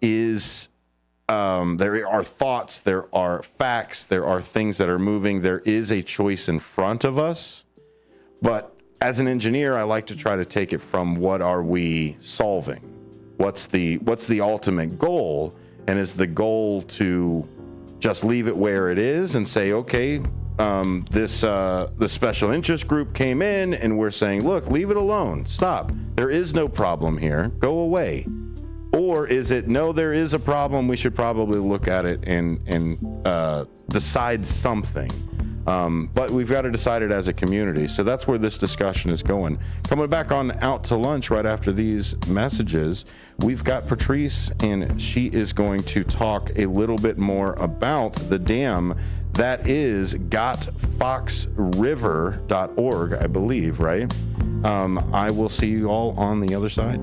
are thoughts. There are facts. There are things that are moving. There is a choice in front of us. But as an engineer, I like to try to take it from what are we solving? What's the ultimate goal? And is the goal to just leave it where it is and say, okay, the special interest group came in and we're saying, look, leave it alone. Stop. There is no problem here. Go away. Or is it, no, there is a problem. We should probably look at it and decide something. But we've got to decide it as a community. So that's where this discussion is going. Coming back on Out to Lunch right after these messages, we've got Patrice, and she is going to talk a little bit more about the dam that is gotfoxriver.org, I believe, right? I will see you all on the other side.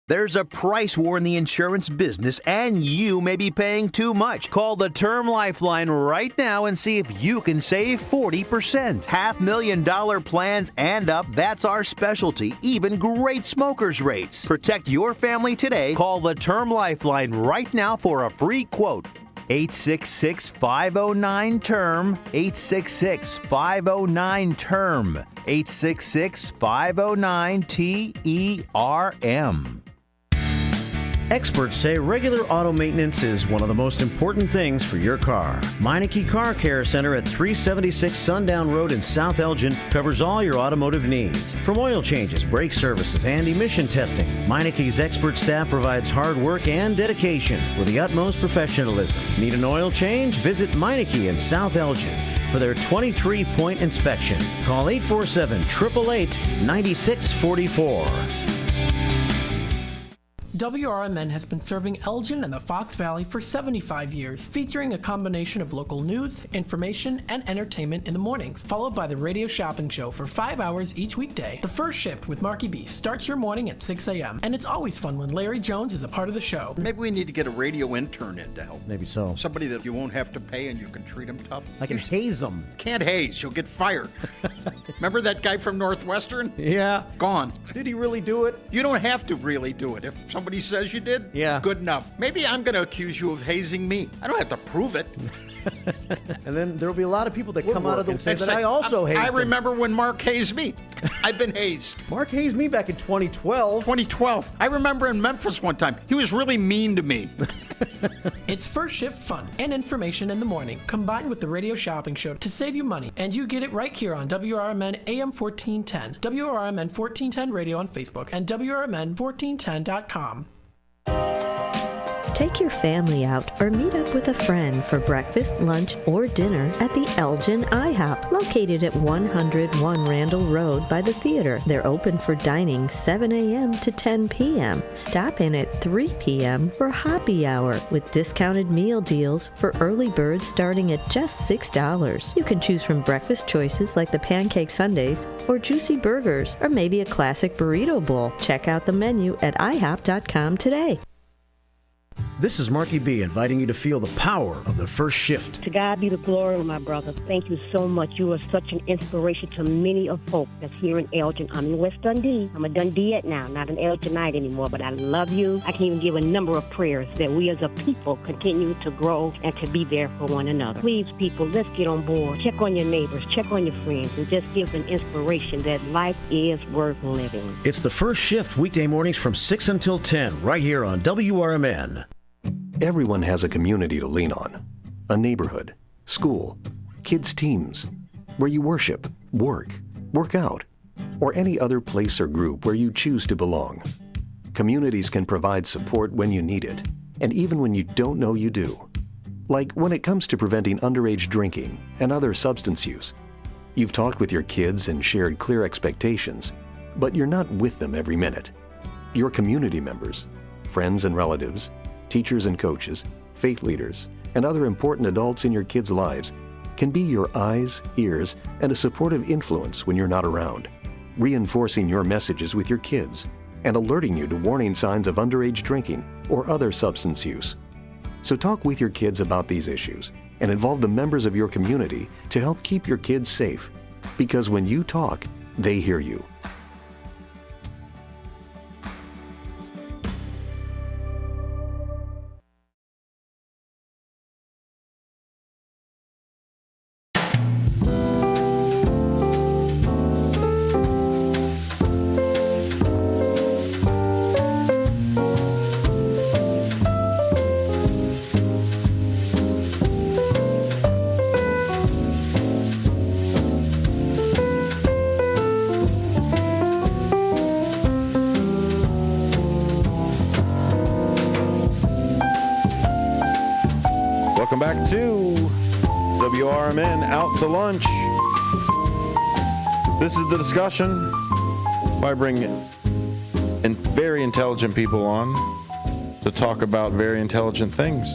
There's a price war in the insurance business, and you may be paying too much. Call the Term Lifeline right now and see if you can save 40%. $500,000 plans and up, that's our specialty. Even great smokers' rates. Protect your family today. Call the Term Lifeline right now for a free quote. 866-509-TERM. 866-509-TERM. 866-509-TERM. Experts say regular auto maintenance is one of the most important things for your car. Meineke Car Care Center at 376 Sundown Road in South Elgin covers all your automotive needs. From oil changes, brake services, and emission testing, Meineke's expert staff provides hard work and dedication with the utmost professionalism. Need an oil change? Visit Meineke in South Elgin for their 23-point inspection. Call 847-888-9644. WRMN has been serving Elgin and the Fox Valley for 75 years, featuring a combination of local news, information, and entertainment in the mornings, followed by the radio shopping show for 5 hours each weekday. The first shift with Marky B starts your morning at 6 a.m., and it's always fun when Larry Jones is a part of the show. Maybe we need to get a radio intern in to help. Maybe so. Somebody that you won't have to pay and you can treat them tough. I can haze them. Can't haze, you'll get fired. Remember that guy from Northwestern? Yeah. Gone. Did he really do it? You don't have to really do it. If somebody says you did, yeah, good enough. Maybe I'm going to accuse you of hazing me. I don't have to prove it. And then there'll be a lot of people that come out of the and say that I also hazed I remember when Mark hazed me. I've been hazed. Mark hazed me back in 2012. 2012. I remember in Memphis one time. He was really mean to me. It's first shift fun and information in the morning, combined with the radio shopping show to save you money. And you get it right here on WRMN AM 1410, WRMN 1410 Radio on Facebook, and WRMN1410.com. Take your family out or meet up with a friend for breakfast, lunch, or dinner at the Elgin IHOP, located at 101 Randall Road by the theater. They're open for dining 7 a.m. to 10 p.m. Stop in at 3 p.m. for happy hour with discounted meal deals for early birds starting at just $6. You can choose from breakfast choices like the pancake sundaes or juicy burgers or maybe a classic burrito bowl. Check out the menu at ihop.com today. This is Marky B inviting you to feel the power of the first shift. To God be the glory, my brother. Thank you so much. You are such an inspiration to many of folk that's here in Elgin. I'm in West Dundee. I'm a Dundeeite now, not an Elginite anymore, but I love you. I can even give a number of prayers that we as a people continue to grow and to be there for one another. Please, people, let's get on board. Check on your neighbors, check on your friends, and just give an inspiration that life is worth living. It's the first shift weekday mornings from 6 until 10 right here on WRMN. Everyone has a community to lean on. A neighborhood, school, kids' teams, where you worship, work out, or any other place or group where you choose to belong. Communities can provide support when you need it, and even when you don't know you do. Like when it comes to preventing underage drinking and other substance use. You've talked with your kids and shared clear expectations, but you're not with them every minute. Your community members, friends and relatives, teachers and coaches, faith leaders, and other important adults in your kids' lives can be your eyes, ears, and a supportive influence when you're not around, reinforcing your messages with your kids and alerting you to warning signs of underage drinking or other substance use. So talk with your kids about these issues and involve the members of your community to help keep your kids safe, because when you talk, they hear you. Welcome back to WRMN Out to Lunch. This is the discussion. I bring very intelligent people on to talk about very intelligent things.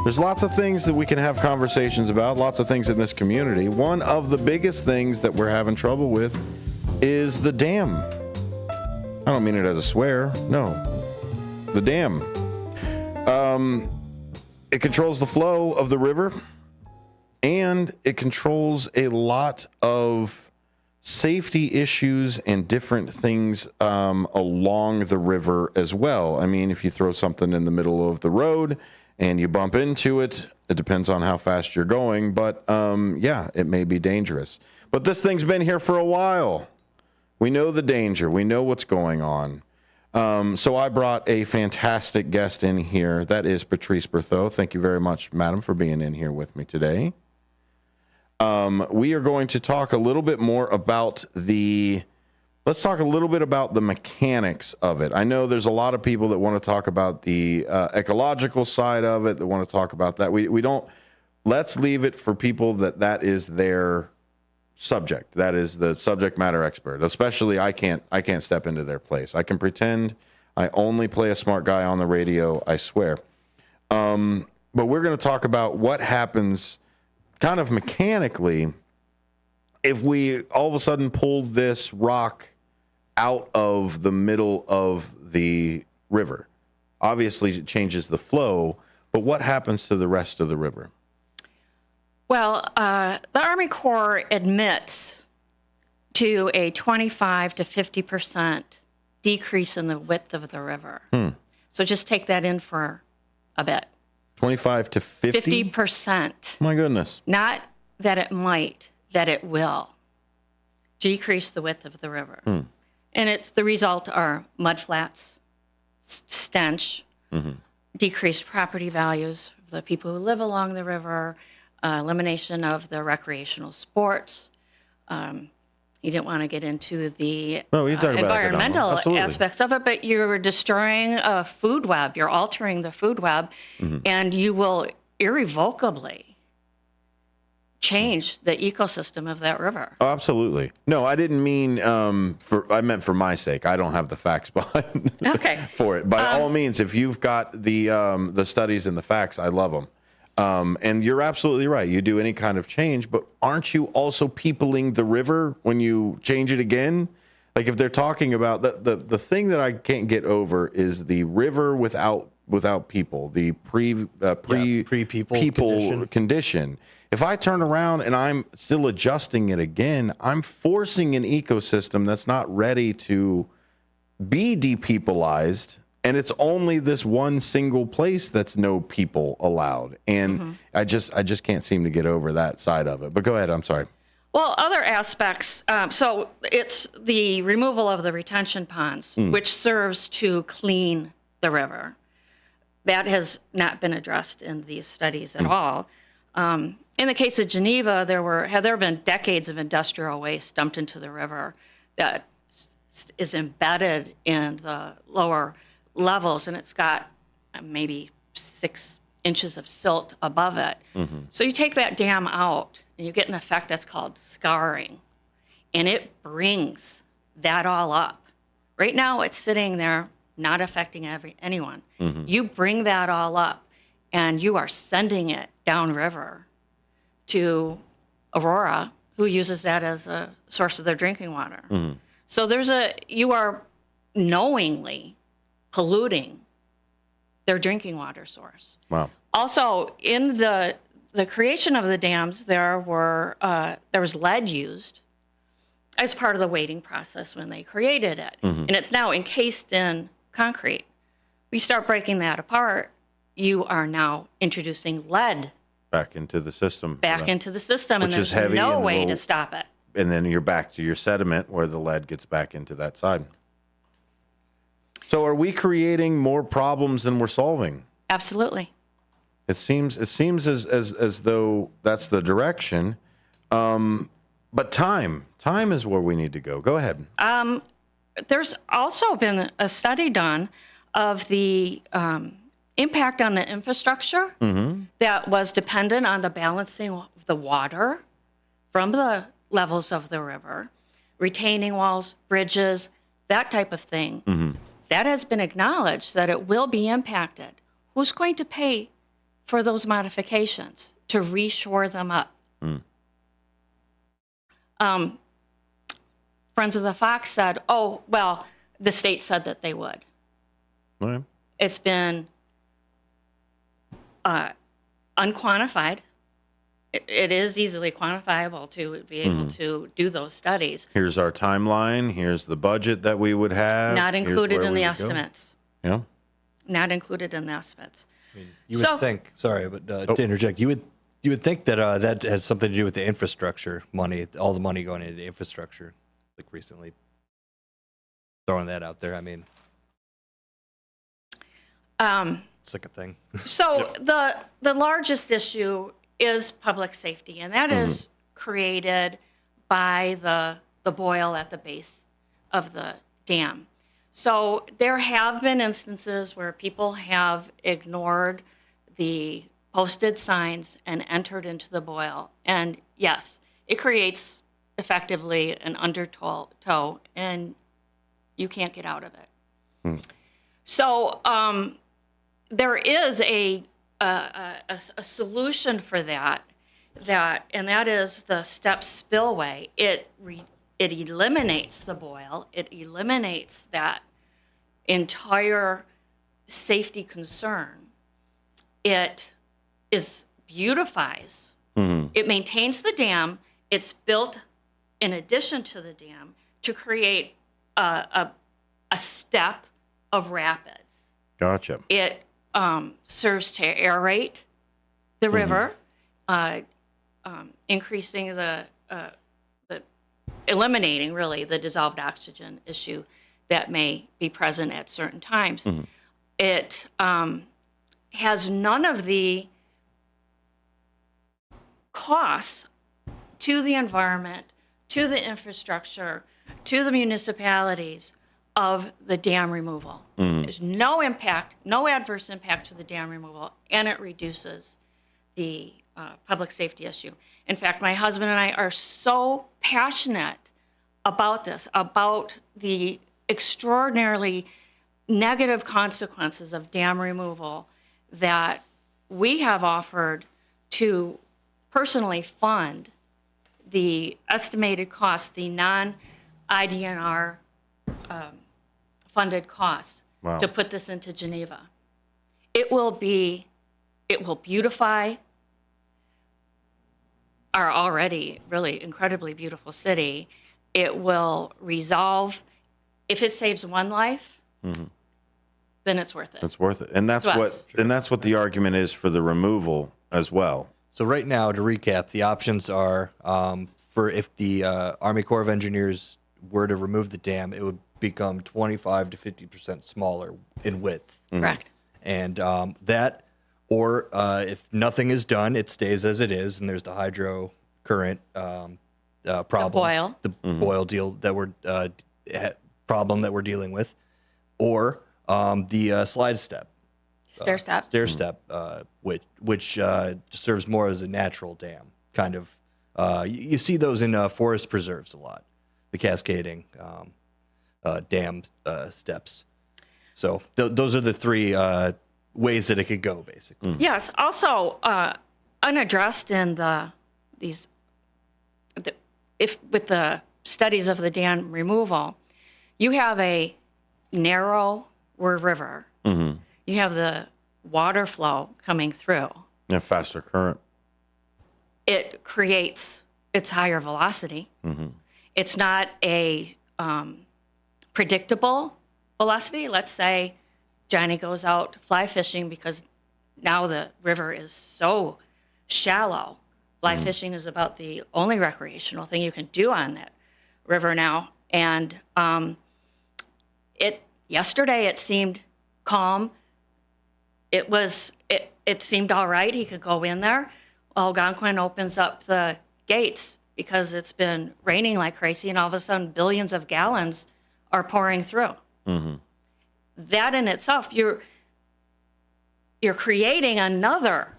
There's lots of things that we can have conversations about, lots of things in this community. One of the biggest things that we're having trouble with is the dam. I don't mean it as a swear. No. The dam. It controls the flow of the river, and it controls a lot of safety issues and different things along the river as well. I mean, if you throw something in the middle of the road and you bump into it, it depends on how fast you're going, but yeah, it may be dangerous. But this thing's been here for a while. We know the danger. We know what's going on. So I brought a fantastic guest in here. That is Patrice Berthaud. Thank you very much, madam, for being in here with me today. We are going to talk a little bit more about let's talk a little bit about the mechanics of it. I know there's a lot of people that want to talk about the ecological side of it, that want to talk about that. We don't, let's leave it for people that is their subject. That is the subject matter expert. Especially I can't step into their place. I can pretend I only play a smart guy on the radio, I swear. But we're going to talk about what happens kind of mechanically if we all of a sudden pull this rock out of the middle of the river. Obviously it changes the flow, but what happens to the rest of the river? Well, the Army Corps admits to a 25 to 50% decrease in the width of the river. So just take that in for a bit. 25 to 50? 50%. My goodness. Not that it might, that it will decrease the width of the river. And it's the result are mud flats, stench, decreased property values of the people who live along the river, elimination of the recreational sports, You didn't want to get into the No, we can talk about environmental Absolutely. aspects of it, but you're destroying a food web. You're altering the food web, and you will irrevocably change the ecosystem of that river. Oh, absolutely. No, I didn't mean I meant for my sake. I don't have the facts behind for it. By all means, if you've got the studies and the facts, I love them. And you're absolutely right. You do any kind of change, but aren't you also peopling the river when you change it again? Like if they're talking about the thing that I can't get over is the river without people, the pre-people condition. If I turn around and I'm still adjusting it again, I'm forcing an ecosystem that's not ready to be depeopleized, and it's only this one single place that's no people allowed. And I just can't seem to get over that side of it. But go ahead, I'm sorry. Well, other aspects, so it's the removal of the retention ponds, which serves to clean the river. That has not been addressed in these studies at all. In the case of Geneva, there have been decades of industrial waste dumped into the river that is embedded in the lower levels, and it's got maybe 6 inches of silt above it. So you take that dam out, and you get an effect that's called scarring, and it brings that all up. Right now, it's sitting there, not affecting anyone. You bring that all up, and you are sending it downriver to Aurora, who uses that as a source of their drinking water. So you are knowingly polluting their drinking water source. Wow. Also, In the creation of the dams, there was lead used as part of the weighting process when they created it, and it's now encased in concrete. We start breaking that apart, you are now introducing lead back into the system. And there's no way to stop it. And then you're back to your sediment where the lead gets back into that side. So are we creating more problems than we're solving? Absolutely. It seems as though that's the direction. But time is where we need to go. Go ahead. There's also been a study done of the impact on the infrastructure that was dependent on the balancing of the water from the levels of the river, retaining walls, bridges, that type of thing. That has been acknowledged that it will be impacted. Who's going to pay for those modifications to reshore them up? Friends of the Fox said, oh, well, the state said that they would. Okay. It's been unquantified. It is easily quantifiable to be able to do those studies. Here's our timeline. Here's the budget that we would have. Not included in the estimates. Yeah. Not included in the estimates. I mean, you would think. Sorry, but to interject, you would think that that has something to do with the infrastructure money, all the money going into infrastructure, like recently. Throwing that out there. I mean, it's like a thing. So the largest issue is public safety, and that is created by the boil at the base of the dam. So there have been instances where people have ignored the posted signs and entered into the boil. And yes, it creates effectively an undertow, and you can't get out of it. So there is a solution for that, and that is the step spillway. It eliminates the boil. It eliminates that entire safety concern. It beautifies. It maintains the dam. It's built in addition to the dam to create a step of rapids. Gotcha. It serves to aerate the river, increasing eliminating really the dissolved oxygen issue that may be present at certain times. It has none of the costs to the environment, to the infrastructure, to the municipalities of the dam removal. There's no impact, no adverse impact to the dam removal, and it reduces the public safety issue. In fact, my husband and I are so passionate about this, about the extraordinarily negative consequences of dam removal, that we have offered to personally fund the estimated cost, the non-IDNR funded costs to put this into Geneva. It will beautify our already really incredibly beautiful city. It will resolve, if it saves one life, then it's worth it. It's worth it. And that's what the argument is for the removal as well. So right now, to recap, the options are for if the Army Corps of Engineers were to remove the dam, it would become 25 to 50% smaller in width. Correct. And that, or if nothing is done, it stays as it is, and there's the hydro current problem, the boil deal that we're problem that we're dealing with, or the slide step. Stair step. Stair step, which serves more as a natural dam, kind of. You see those in forest preserves a lot, the cascading dam steps. So those are the three ways that it could go, basically. Yes. Also, unaddressed in with the studies of the dam removal, you have a narrow river. You have the water flow coming through. A faster current. It creates its higher velocity. It's not a predictable velocity. Let's say Johnny goes out fly fishing because now the river is so shallow. Fly fishing is about the only recreational thing you can do on that river now. And yesterday it seemed calm. It seemed all right. He could go in there. Algonquin opens up the gates because it's been raining like crazy, and all of a sudden billions of gallons are pouring through. That in itself, you're creating another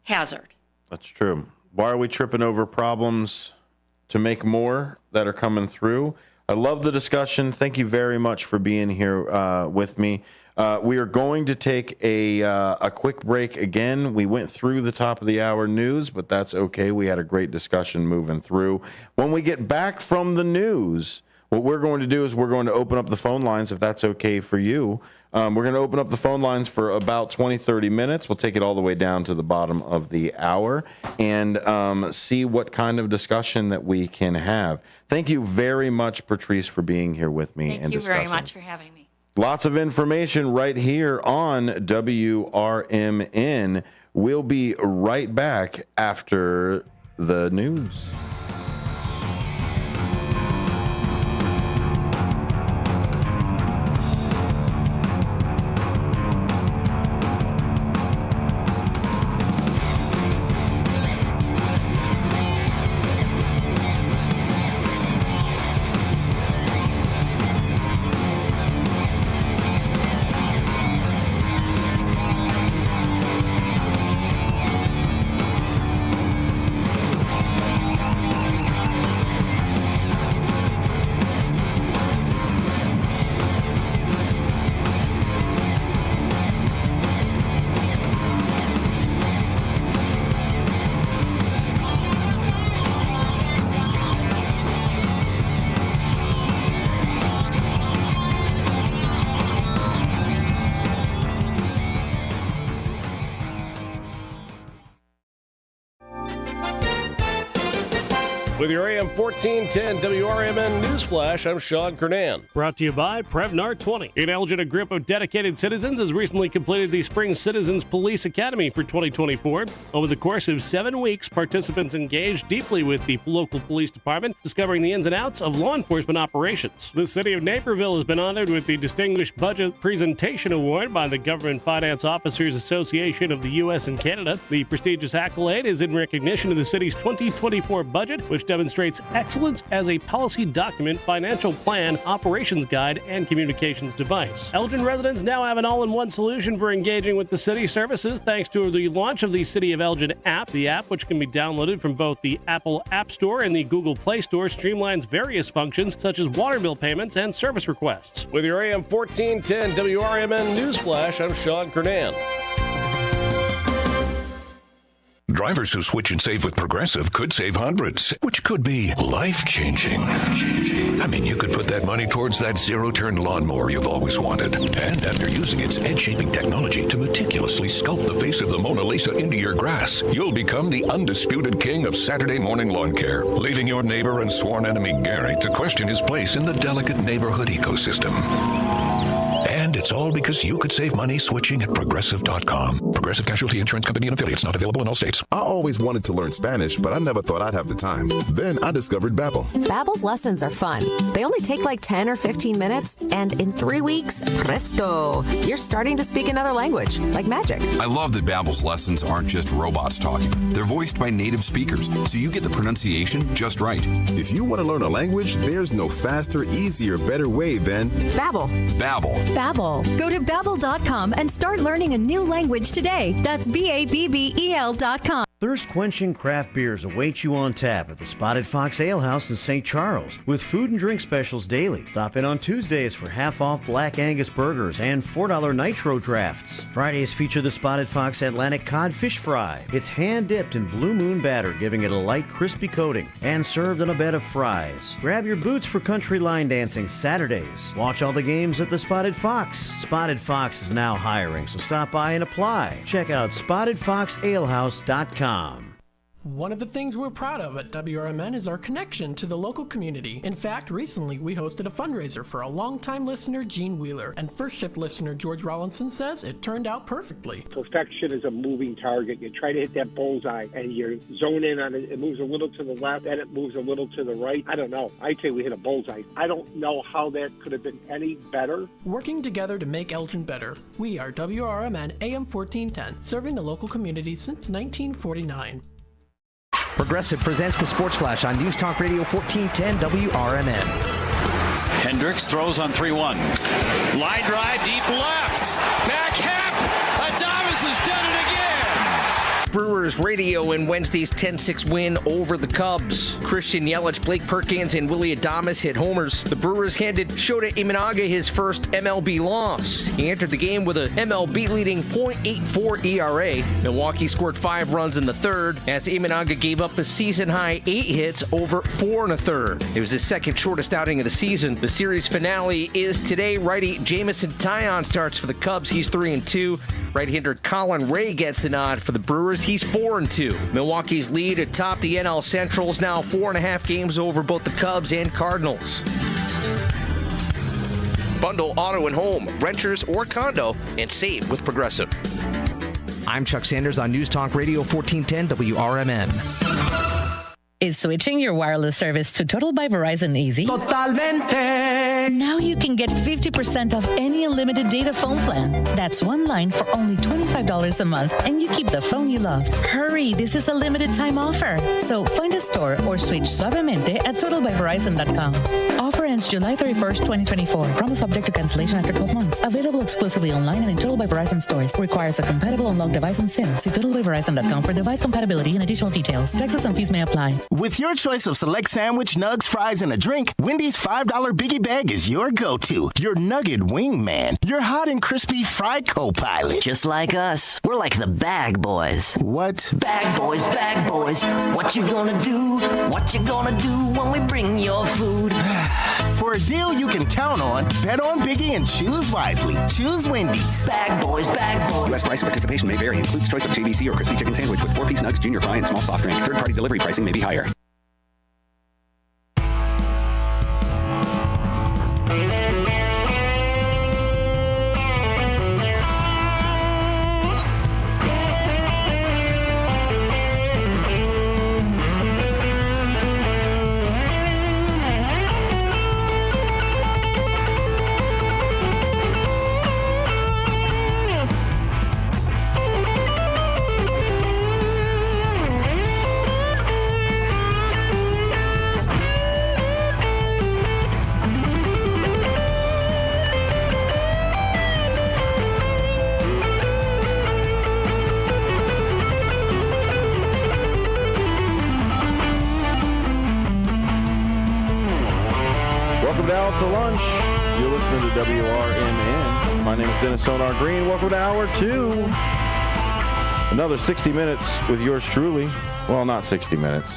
hazard. That's true. Why are we tripping over problems to make more that are coming through? I love the discussion. Thank you very much for being here with me. We are going to take a quick break again. We went through the top of the hour news, but that's okay. We had a great discussion moving through. When we get back from the news, what we're going to do is we're going to open up the phone lines, if that's okay for you. We're going to open up the phone lines for about 20, 30 minutes. We'll take it all the way down to the bottom of the hour and see what kind of discussion that we can have. Thank you very much, Patrice, for being here with me and discussing. Thank you very much for having me. Lots of information right here on WRMN. We'll be right back after the news. With your AM 1410 WRMN Newsflash, I'm Sean Kernan. Brought to you by Prevnar 20. In Elgin, a group of dedicated citizens has recently completed the Spring Citizens Police Academy for 2024. Over the course of 7 weeks, participants engaged deeply with the local police department, discovering the ins and outs of law enforcement operations. The city of Naperville has been honored with the Distinguished Budget Presentation Award by the Government Finance Officers Association of the U.S. and Canada. The prestigious accolade is in recognition of the city's 2024 budget, which demonstrates excellence as a policy document, financial plan, operations guide, and communications device. Elgin residents now have an all-in-one solution for engaging with the city services thanks to the launch of the City of Elgin app. The app, which can be downloaded from both the Apple App Store and the Google Play Store, streamlines various functions such as water bill payments and service requests. With your AM 1410 WRMN Newsflash, I'm Sean Kernan. Drivers who switch and save with Progressive could save hundreds, which could be life-changing. I mean, you could put that money towards that zero-turn lawnmower you've always wanted. And after using its edge-shaping technology to meticulously sculpt the face of the Mona Lisa into your grass, you'll become the undisputed king of Saturday morning lawn care, leaving your neighbor and sworn enemy Gary to question his place in the delicate neighborhood ecosystem. And it's all because you could save money switching at Progressive.com. Progressive Casualty Insurance Company and affiliates, not available in all states. I always wanted to learn Spanish, but I never thought I'd have the time. Then I discovered Babbel. Babbel's lessons are fun. They only take like 10 or 15 minutes, and in 3 weeks, presto, you're starting to speak another language, like magic. I love that Babbel's lessons aren't just robots talking. They're voiced by native speakers, so you get the pronunciation just right. If you want to learn a language, there's no faster, easier, better way than Babbel. Babbel. Babbel. Go to Babbel.com and start learning a new language today. That's BABBEL.com. Thirst-quenching craft beers await you on tap at the Spotted Fox Ale House in St. Charles with food and drink specials daily. Stop in on Tuesdays for half-off Black Angus burgers and $4 nitro drafts. Fridays feature the Spotted Fox Atlantic Cod Fish Fry. It's hand-dipped in Blue Moon batter, giving it a light, crispy coating, and served on a bed of fries. Grab your boots for country line dancing Saturdays. Watch all the games at the Spotted Fox. Spotted Fox is now hiring, so stop by and apply. Check out SpottedFoxAlehouse.com. One of the things we're proud of at WRMN is our connection to the local community. In fact, recently we hosted a fundraiser for a longtime listener, Gene Wheeler, and first shift listener George Rollinson says it turned out perfectly. Perfection is a moving target. You try to hit that bullseye and you zone in on it. It moves a little to the left, then it moves a little to the right. I don't know. I'd say we hit a bullseye. I don't know how that could have been any better. Working together to make Elgin better, we are WRMN AM 1410, serving the local community since 1949. Progressive presents the Sports Flash on News Talk Radio 1410 WRMN. Hendricks throws on 3-1. Line drive, deep left. Back hip. Adames has done it again. Brewers radio in Wednesday's 10-6 win over the Cubs. Christian Yelich, Blake Perkins, and Willie Adames hit homers. The Brewers handed Shota Imanaga his first MLB loss. He entered the game with a MLB-leading .84 ERA. Milwaukee scored 5 runs in the third as Imanaga gave up a season-high 8 hits over 4 1/3. It was his second shortest outing of the season. The series finale is today. Righty Jameson Taillon starts for the Cubs. He's 3-2. Right-hander Colin Ray gets the nod for the Brewers. He's 4-2. Milwaukee's lead atop the NL Central is now 4.5 games over both the Cubs and Cardinals. Bundle auto and home, renters or condo, and save with Progressive. I'm Chuck Sanders on News Talk Radio 1410 WRMN. Is switching your wireless service to Total by Verizon easy? Totalmente. Now you can get 50% off any unlimited data phone plan. That's one line for only $25 a month, and you keep the phone you love. Hurry, this is a limited time offer. So find a store or switch suavemente at totalbyverizon.com. Offer ends July 31st, 2024. Promo subject to cancellation after 12 months. Available exclusively online and in Total by Verizon stores. Requires a compatible unlocked device and SIM. See totalbyverizon.com for device compatibility and additional details. Taxes and fees may apply. With your choice of select sandwich, nugs, fries, and a drink, Wendy's $5 Biggie Bag is your go-to. Your nugget wingman. Your hot and crispy fry co-pilot. Just like us. We're like the bag boys. What? Bag boys, bag boys. What you gonna do? What you gonna do when we bring your food? For a deal you can count on, bet on Biggie and choose wisely. Choose Wendy's. Bag boys, bag boys. U.S. price and participation may vary. Includes choice of JBC or crispy chicken sandwich with 4-piece nugs, junior fry, and small soft drink. Third-party delivery pricing may be higher. Welcome to Out to Lunch. You're listening to WRMN. My name is Dennis Sonar Green. Welcome to Hour 2. Another 60 minutes with yours truly. Well, not 60 minutes.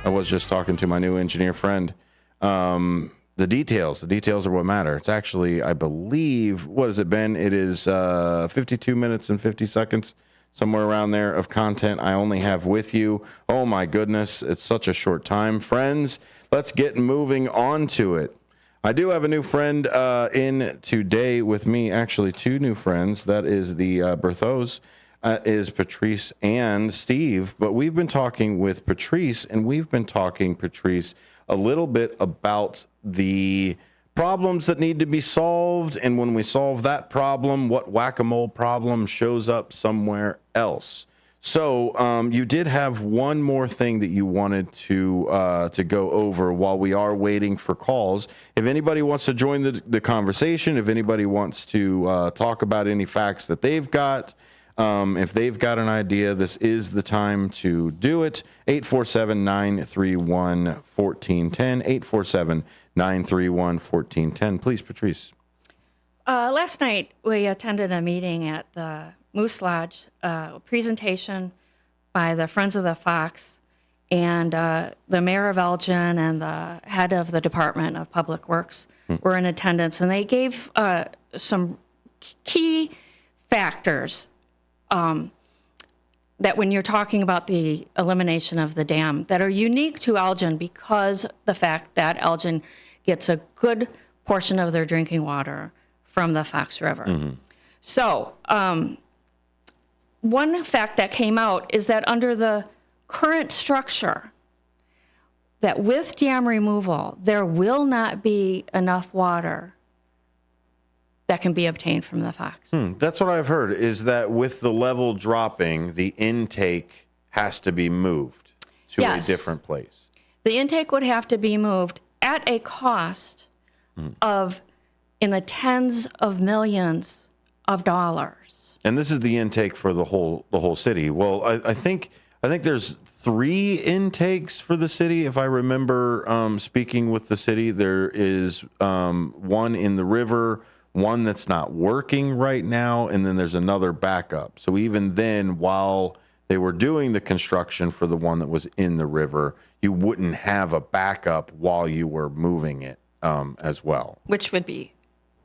I was just talking to my new engineer friend. The details are what matter. It's actually, I believe, what has it been? It is 52 minutes and 50 seconds, somewhere around there, of content I only have with you. Oh my goodness, it's such a short time. Friends, let's get moving on to it. I do have a new friend in today with me, actually two new friends. That is the Berthos, is Patrice and Steve. But we've been talking with Patrice, and we've been talking, Patrice, a little bit about the problems that need to be solved, and when we solve that problem, what whack-a-mole problem shows up somewhere else. So you did have one more thing that you wanted to go over while we are waiting for calls. If anybody wants to join the conversation, if anybody wants to talk about any facts that they've got, if they've got an idea, this is the time to do it. 847-931-1410. 847-931-1410. Please, Patrice. Last night, we attended a meeting at the Moose Lodge, a presentation by the Friends of the Fox, and the mayor of Elgin and the head of the Department of Public Works were in attendance, and they gave some key factors that when you're talking about the elimination of the dam that are unique to Elgin because the fact that Elgin gets a good portion of their drinking water from the Fox River. Mm-hmm. So one fact that came out is that under the current structure, that with dam removal, there will not be enough water that can be obtained from the Fox. That's what I've heard, is that with the level dropping, the intake has to be moved to a different place. The intake would have to be moved at a cost of in the tens of millions of dollars. And this is the intake for the whole city. Well, I think there's 3 intakes for the city. If I remember speaking with the city, there is one in the river, one that's not working right now, and then there's another backup. So even then, while they were doing the construction for the one that was in the river, you wouldn't have a backup while you were moving it as well. Which would be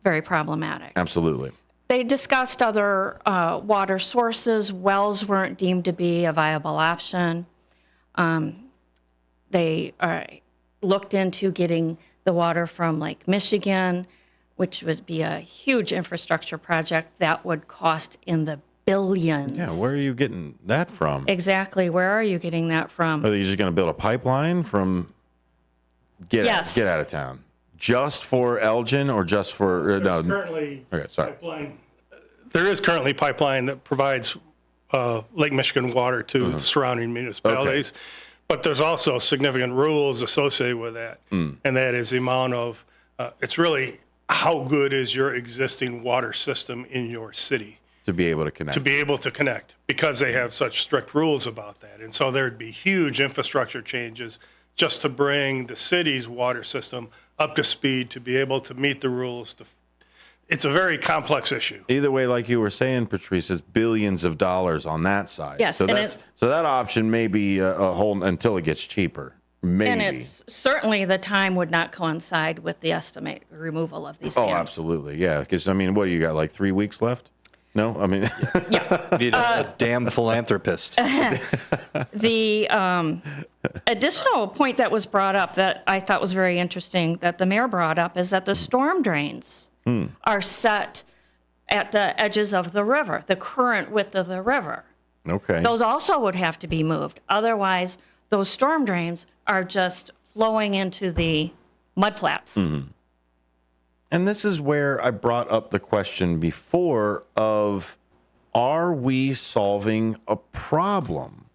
very problematic. Absolutely. They discussed other water sources. Wells weren't deemed to be a viable option. They looked into getting the water from Lake Michigan, which would be a huge infrastructure project that would cost in the billions. Yeah, where are you getting that from? Exactly. Where are you getting that from? Are you just going to build a pipeline from get out of town? Just for Elgin or just for no? Currently, okay, sorry. Pipeline. There is currently pipeline that provides Lake Michigan water to the surrounding municipalities, but there's also significant rules associated with that, and that is the amount of. It's really how good is your existing water system in your city to be able to connect. Because they have such strict rules about that, and so there'd be huge infrastructure changes just to bring the city's water system up to speed to be able to meet the rules. It's a very complex issue. Either way, like you were saying, Patrice, it's billions of dollars on that side. Yes, so that option may be a whole until it gets cheaper. Maybe. And it's certainly the time would not coincide with the estimate removal of these dams. Oh, absolutely, yeah. Because I mean, what do you got? Like 3 weeks left? No, I mean, need a damn philanthropist. The additional point that was brought up that I thought was very interesting that the mayor brought up is that the storm drains are set at the edges of the river, the current width of the river. Okay. Those also would have to be moved. Otherwise, those storm drains are just flowing into the mudflats. Mm-hmm. And this is where I brought up the question before of, are we solving a problem?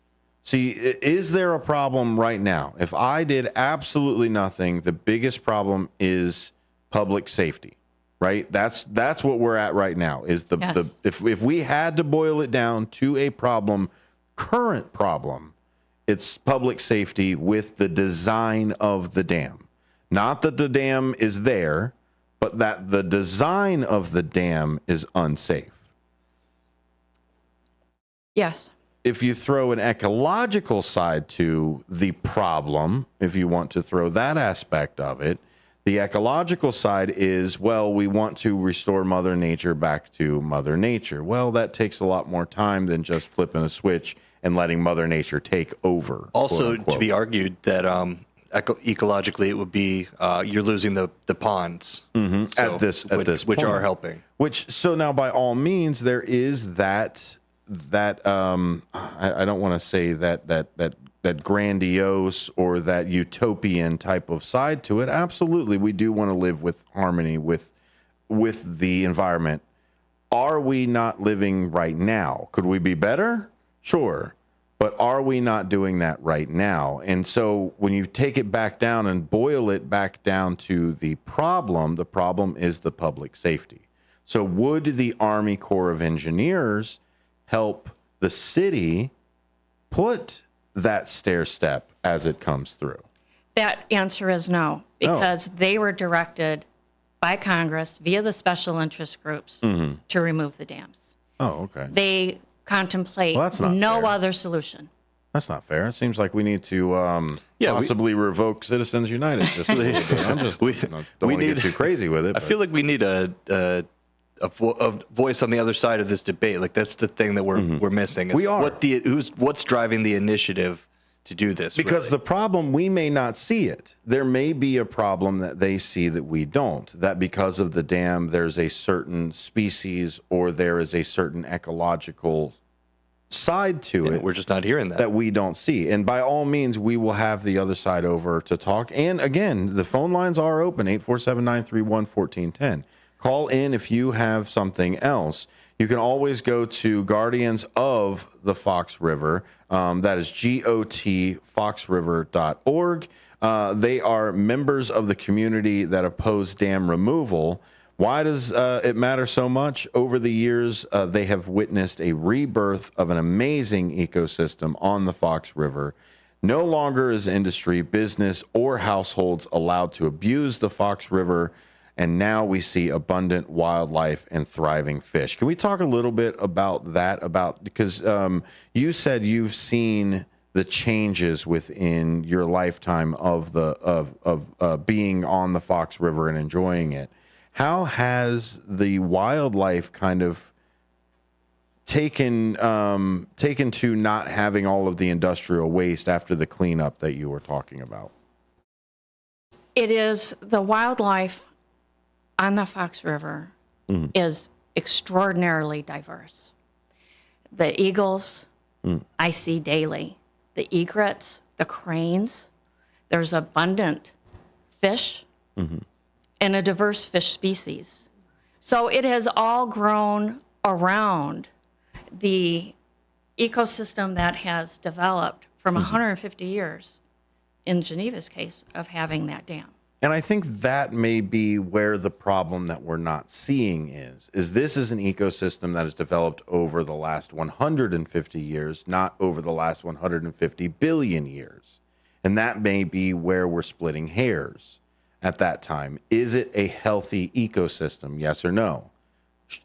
See, is there a problem right now? If I did absolutely nothing, the biggest problem is public safety, right? That's what we're at right now. Is if we had to boil it down to a current problem, it's public safety with the design of the dam. Not that the dam is there, but that the design of the dam is unsafe. Yes. If you throw an ecological side to the problem, if you want to throw that aspect of it, the ecological side is, well, we want to restore Mother Nature back to Mother Nature. Well, that takes a lot more time than just flipping a switch and letting Mother Nature take over. Also, to be argued that ecologically it would be you're losing the ponds at this which point. are helping. So now by all means there is that I don't want to say that grandiose or that utopian type of side to it. Absolutely, we do want to live with harmony with the environment. Are we not living right now? Could we be better? Sure. But are we not doing that right now? And so when you take it back down and boil it back down to the problem is the public safety. So would the Army Corps of Engineers help the city put that stair step as it comes through? That answer is no, because they were directed by Congress via the special interest groups to remove the dams. Oh, okay. They contemplate no other solution. That's not fair. It seems like we need to possibly revoke Citizens United just a little bit. I'm just don't want to get too crazy with it. I feel like we need a voice on the other side of this debate. Like that's the thing that we're missing. We are. What's driving the initiative to do this? Because the problem, we may not see it. There may be a problem that they see that we don't. That because of the dam, there's a certain species or there is a certain ecological side to it. We're just not hearing that we don't see. And by all means, we will have the other side over to talk. And again, the phone lines are open, 847-931-1410. Call in if you have something else. You can always go to Guardians of the Fox River. That is GOTFoxRiver.org. They are members of the community that oppose dam removal. Why does it matter so much? Over the years, they have witnessed a rebirth of an amazing ecosystem on the Fox River. No longer is industry, business, or households allowed to abuse the Fox River. And now we see abundant wildlife and thriving fish. Can we talk a little bit about that? Because you said you've seen the changes within your lifetime of being on the Fox River and enjoying it. How has the wildlife kind of taken to not having all of the industrial waste after the cleanup that you were talking about? It is the wildlife on the Fox River is extraordinarily diverse. The eagles I see daily, the egrets, the cranes. There's abundant fish and a diverse fish species. So it has all grown around the ecosystem that has developed from 150 years, in Geneva's case, of having that dam. And I think that may be where the problem that we're not seeing is this is an ecosystem that has developed over the last 150 years, not over the last 150 billion years. And that may be where we're splitting hairs at that time. Is it a healthy ecosystem? Yes or no?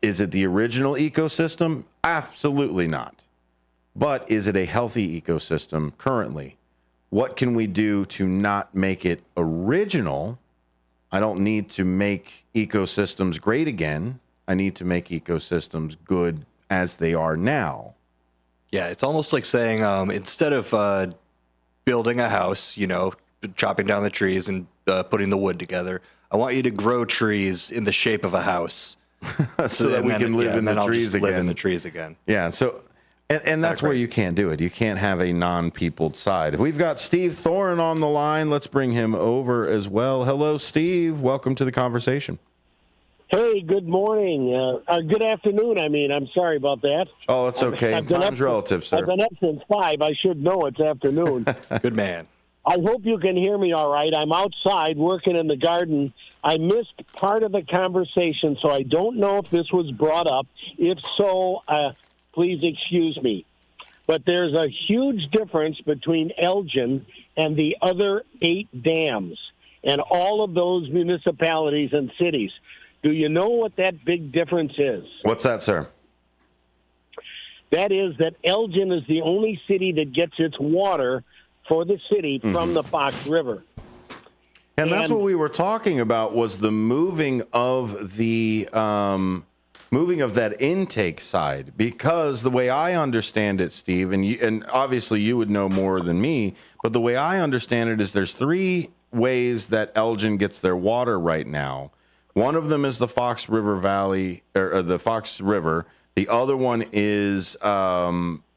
Is it the original ecosystem? Absolutely not. But is it a healthy ecosystem currently? What can we do to not make it original? I don't need to make ecosystems great again. I need to make ecosystems good as they are now. Yeah, it's almost like saying instead of building a house, chopping down the trees and putting the wood together, I want you to grow trees in the shape of a house so that we can live in the trees again. Live in the trees again. Yeah, so... And that's where you can't do it. You can't have a non-peopled side. We've got Steve Thoren on the line. Let's bring him over as well. Hello, Steve. Welcome to the conversation. Hey, good morning. Good afternoon, I'm sorry about that. Oh, it's okay. Time's relative, sir. I've been up since 5. I should know it's afternoon. Good man. I hope you can hear me all right. I'm outside working in the garden. I missed part of the conversation, so I don't know if this was brought up. If so, please excuse me. But there's a huge difference between Elgin and the other 8 dams. and all of those municipalities and cities. Do you know what that big difference is? What's that, sir? That is that Elgin is the only city that gets its water for the city from the Fox River. And that's what we were talking about, was the moving of the moving of that intake side. Because the way I understand it, Steve, and obviously you would know more than me, but the way I understand it is there's 3 ways that Elgin gets their water right now. One of them is the Fox River Valley, or the Fox River. The other one is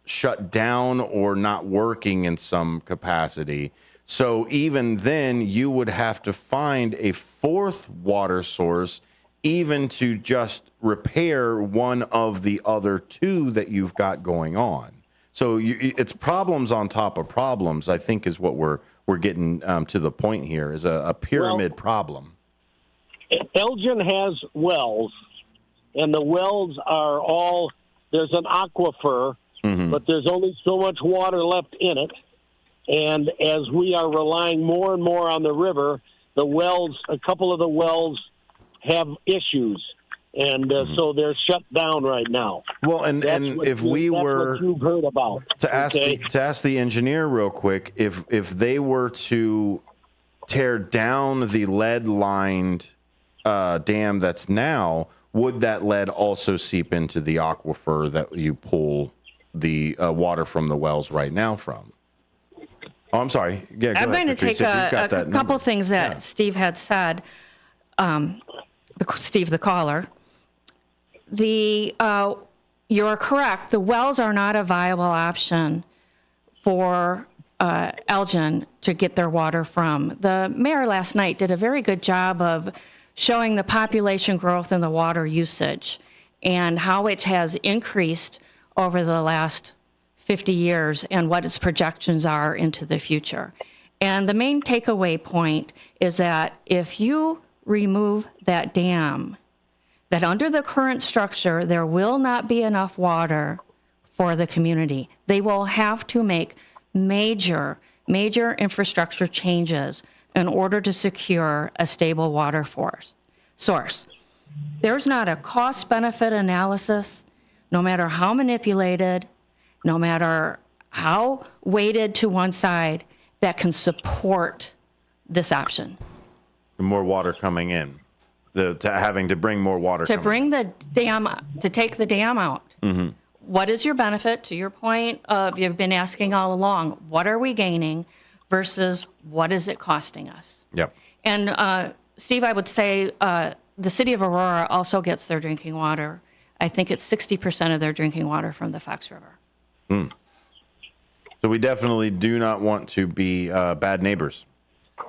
shut down or not working in some capacity. So even then, you would have to find a 4th water source, even to just repair one of the other 2 that you've got going on. So it's problems on top of problems, I think, is what we're getting to the point here, is a pyramid problem. Elgin has wells, and the wells are all, there's an aquifer, but there's only so much water left in it. And as we are relying more and more on the river, the wells, a couple of the wells have issues, and so they're shut down right now. Well, and if we were what you've heard about to ask the engineer real quick, if they were to tear down the lead-lined dam that's now, would that lead also seep into the aquifer that you pull the water from the wells right now from? Oh, I'm sorry. Yeah, I'm going to take a couple things that Steve had said. Steve, the caller. You're correct. The wells are not a viable option for Elgin to get their water from. The mayor last night did a very good job of showing the population growth and the water usage and how it has increased over the last 50 years and what its projections are into the future. And the main takeaway point is that if you remove that dam, that under the current structure, there will not be enough water for the community. They will have to make major infrastructure changes in order to secure a stable water source. There's not a cost-benefit analysis, no matter how manipulated, no matter how weighted to one side, that can support this option. More water coming in, having to bring more water. To bring the dam, to take the dam out. Mm-hmm. What is your benefit? To your point of you've been asking all along, what are we gaining versus what is it costing us? Yep. And Steve, I would say the city of Aurora also gets their drinking water. I think it's 60% of their drinking water from the Fox River. Mm. So we definitely do not want to be bad neighbors.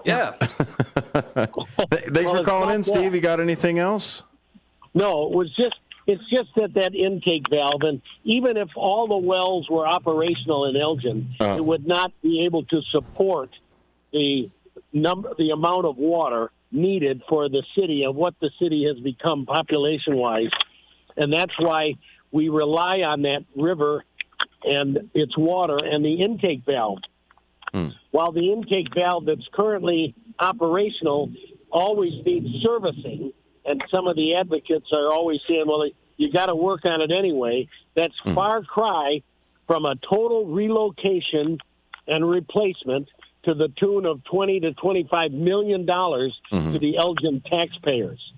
Yeah. Thanks for calling in, Steve. You got anything else? No, it's just that intake valve, and even if all the wells were operational in Elgin, it would not be able to support the amount of water needed for the city of what the city has become population-wise. And that's why we rely on that river and its water and the intake valve. While the intake valve that's currently operational always needs servicing, and some of the advocates are always saying, well, you got to work on it anyway, that's far cry from a total relocation and replacement to the tune of $20 to $25 million to the Elgin taxpayers.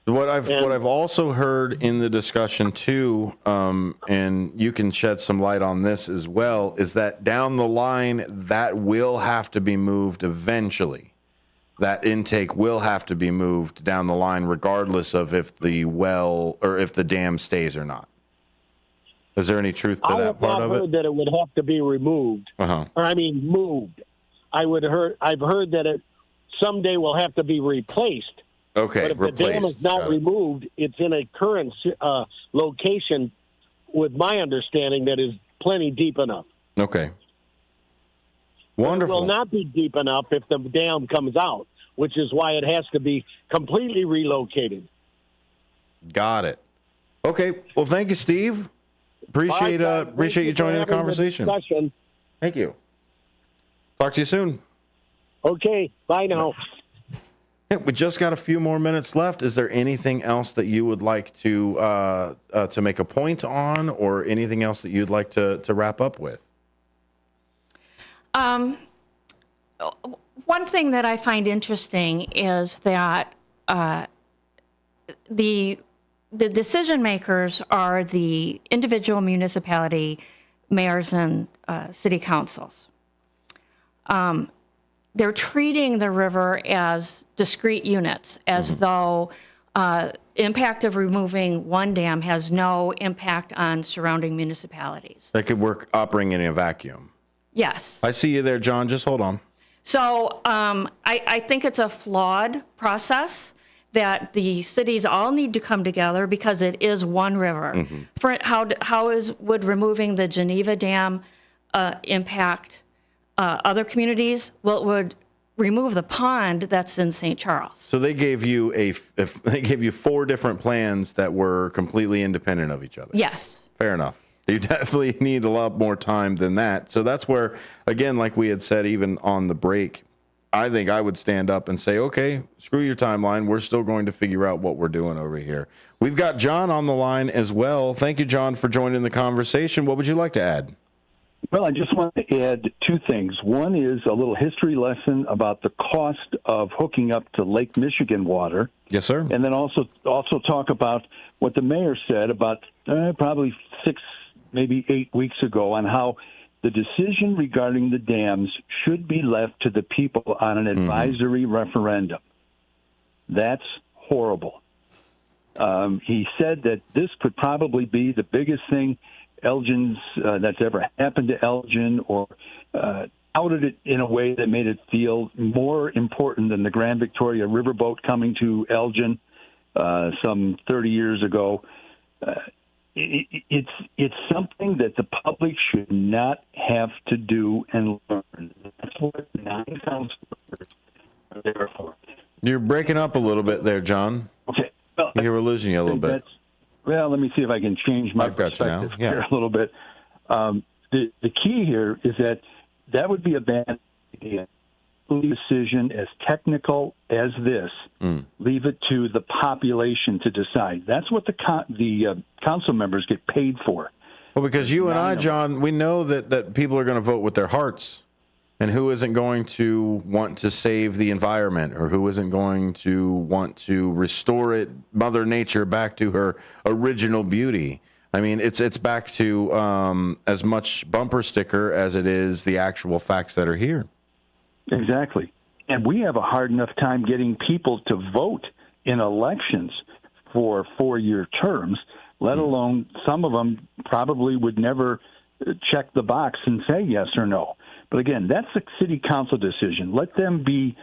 What I've also heard in the discussion too, and you can shed some light on this as well, is that down the line that will have to be moved eventually. That intake will have to be moved down the line, regardless of if the well or if the dam stays or not. Is there any truth to that part of it? I have heard that it would have to be removed, moved. I've heard that it someday will have to be replaced. Okay, but if the dam is not removed, it's in a current location, with my understanding, that is plenty deep enough. Okay. Wonderful. It will not be deep enough if the dam comes out, which is why it has to be completely relocated. Got it. Okay. Well, thank you, Steve. Appreciate you joining the conversation. Thank you. Talk to you soon. Okay. Bye now. We just got a few more minutes left. Is there anything else that you would like to make a point on, or anything else that you'd like to wrap up with? One thing that I find interesting is that the decision makers are the individual municipality mayors and city councils. They're treating the river as discrete units, as though impact of removing one dam has no impact on surrounding municipalities. That could work operating in a vacuum. Yes. I see you there, John. Just hold on. So I think it's a flawed process that the cities all need to come together because it is one river. Would removing the Geneva Dam impact other communities? Well, it would remove the pond that's in St. Charles. So they gave you they gave you 4 different plans that were completely independent of each other. Yes. Fair enough. You definitely need a lot more time than that. So that's where, again, like we had said, even on the break, I think I would stand up and say, okay, screw your timeline. We're still going to figure out what we're doing over here. We've got John on the line as well. Thank you, John, for joining the conversation. What would you like to add? Well, I just want to add 2 things. One is a little history lesson about the cost of hooking up to Lake Michigan water. Yes, sir. And then also talk about what the mayor said about probably 6, maybe 8 weeks ago on how the decision regarding the dams should be left to the people on an advisory referendum. That's horrible. He said that this could probably be the biggest thing that's ever happened to Elgin, or outed it in a way that made it feel more important than the Grand Victoria riverboat coming to Elgin some 30 years ago. It's something that the public should not have to do and learn. That's what 9 councilors are there for. You're breaking up a little bit there, John. Okay. Well, we're losing you a little bit. Well, let me see if I can change my perspective here a little bit. The key here is that would be a bad idea. Decision as technical as this, leave it to the population to decide. That's what the council members get paid for. Well, because you and I, John, we know that people are going to vote with their hearts, and who isn't going to want to save the environment, or who isn't going to want to restore Mother Nature back to her original beauty. I mean, it's back to as much bumper sticker as it is the actual facts that are here. Exactly. And we have a hard enough time getting people to vote in elections for 4-year terms, let alone some of them probably would never check the box and say yes or no. But again, that's a city council decision. Let them be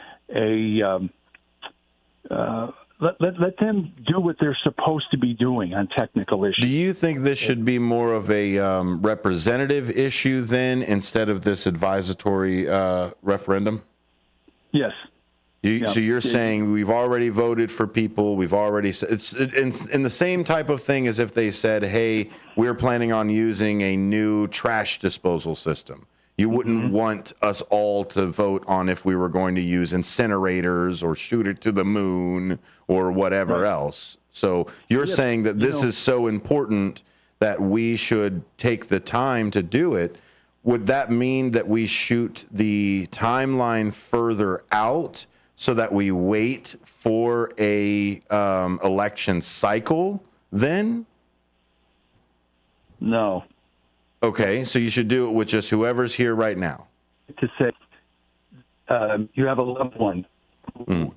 let them do what they're supposed to be doing on technical issues. Do you think this should be more of a representative issue then, instead of this advisory referendum? Yes. So you're saying we've already voted for people, we've already it's in the same type of thing as if they said, hey, we're planning on using a new trash disposal system. You wouldn't want us all to vote on if we were going to use incinerators or shoot it to the moon or whatever else. So you're saying that this is so important that we should take the time to do it. Would that mean that we shoot the timeline further out so that we wait for a election cycle then? No. Okay, so you should do it with just whoever's here right now. To say you have a loved one who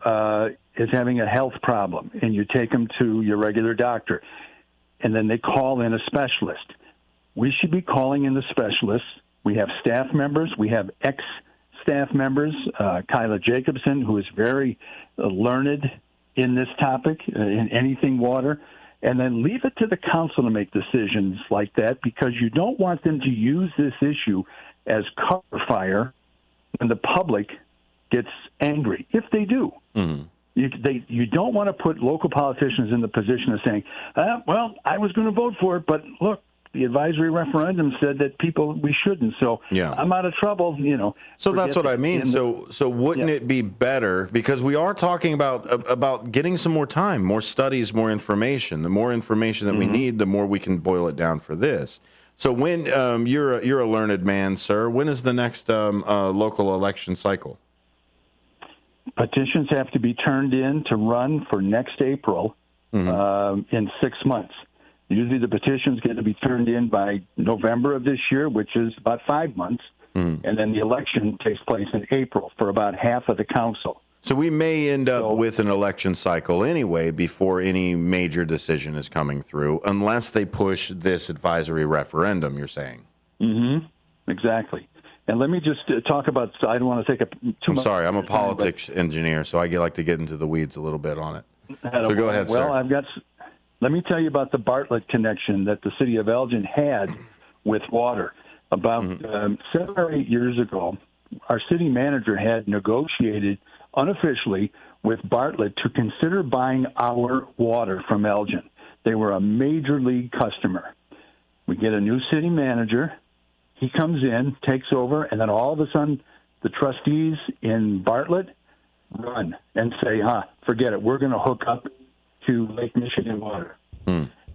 is having a health problem, and you take them to your regular doctor, and then they call in a specialist. We should be calling in the specialists. We have staff members. We have ex-staff members, Kyla Jacobson, who is very learned in this topic, in anything water. And then leave it to the council to make decisions like that, because you don't want them to use this issue as cover fire when the public gets angry, if they do. You don't want to put local politicians in the position of saying, well, I was going to vote for it, but look, the advisory referendum said that we shouldn't. So Yeah. I'm out of trouble, So that's what I mean. So wouldn't it be better, because we are talking about getting some more time, more studies, more information. The more information that we need, the more we can boil it down for this. So when you're a learned man, sir, when is the next local election cycle? Petitions have to be turned in to run for next April in 6 months. Usually the petition's going to be turned in by November of this year, which is about 5 months. And then the election takes place in April for about half of the council. So we may end up with an election cycle anyway before any major decision is coming through, unless they push this advisory referendum, you're saying. Exactly. And let me just talk about, I don't want to take up too much. I'm sorry, I'm a politics engineer, so I like to get into the weeds a little bit on it. So go ahead, sir. Well, let me tell you about the Bartlett connection that the city of Elgin had with water. About 7 or 8 years ago, our city manager had negotiated unofficially with Bartlett to consider buying our water from Elgin. They were a major league customer. We get a new city manager. He comes in, takes over, and then all of a sudden the trustees in Bartlett run and say, forget it. We're going to hook up to Lake Michigan water.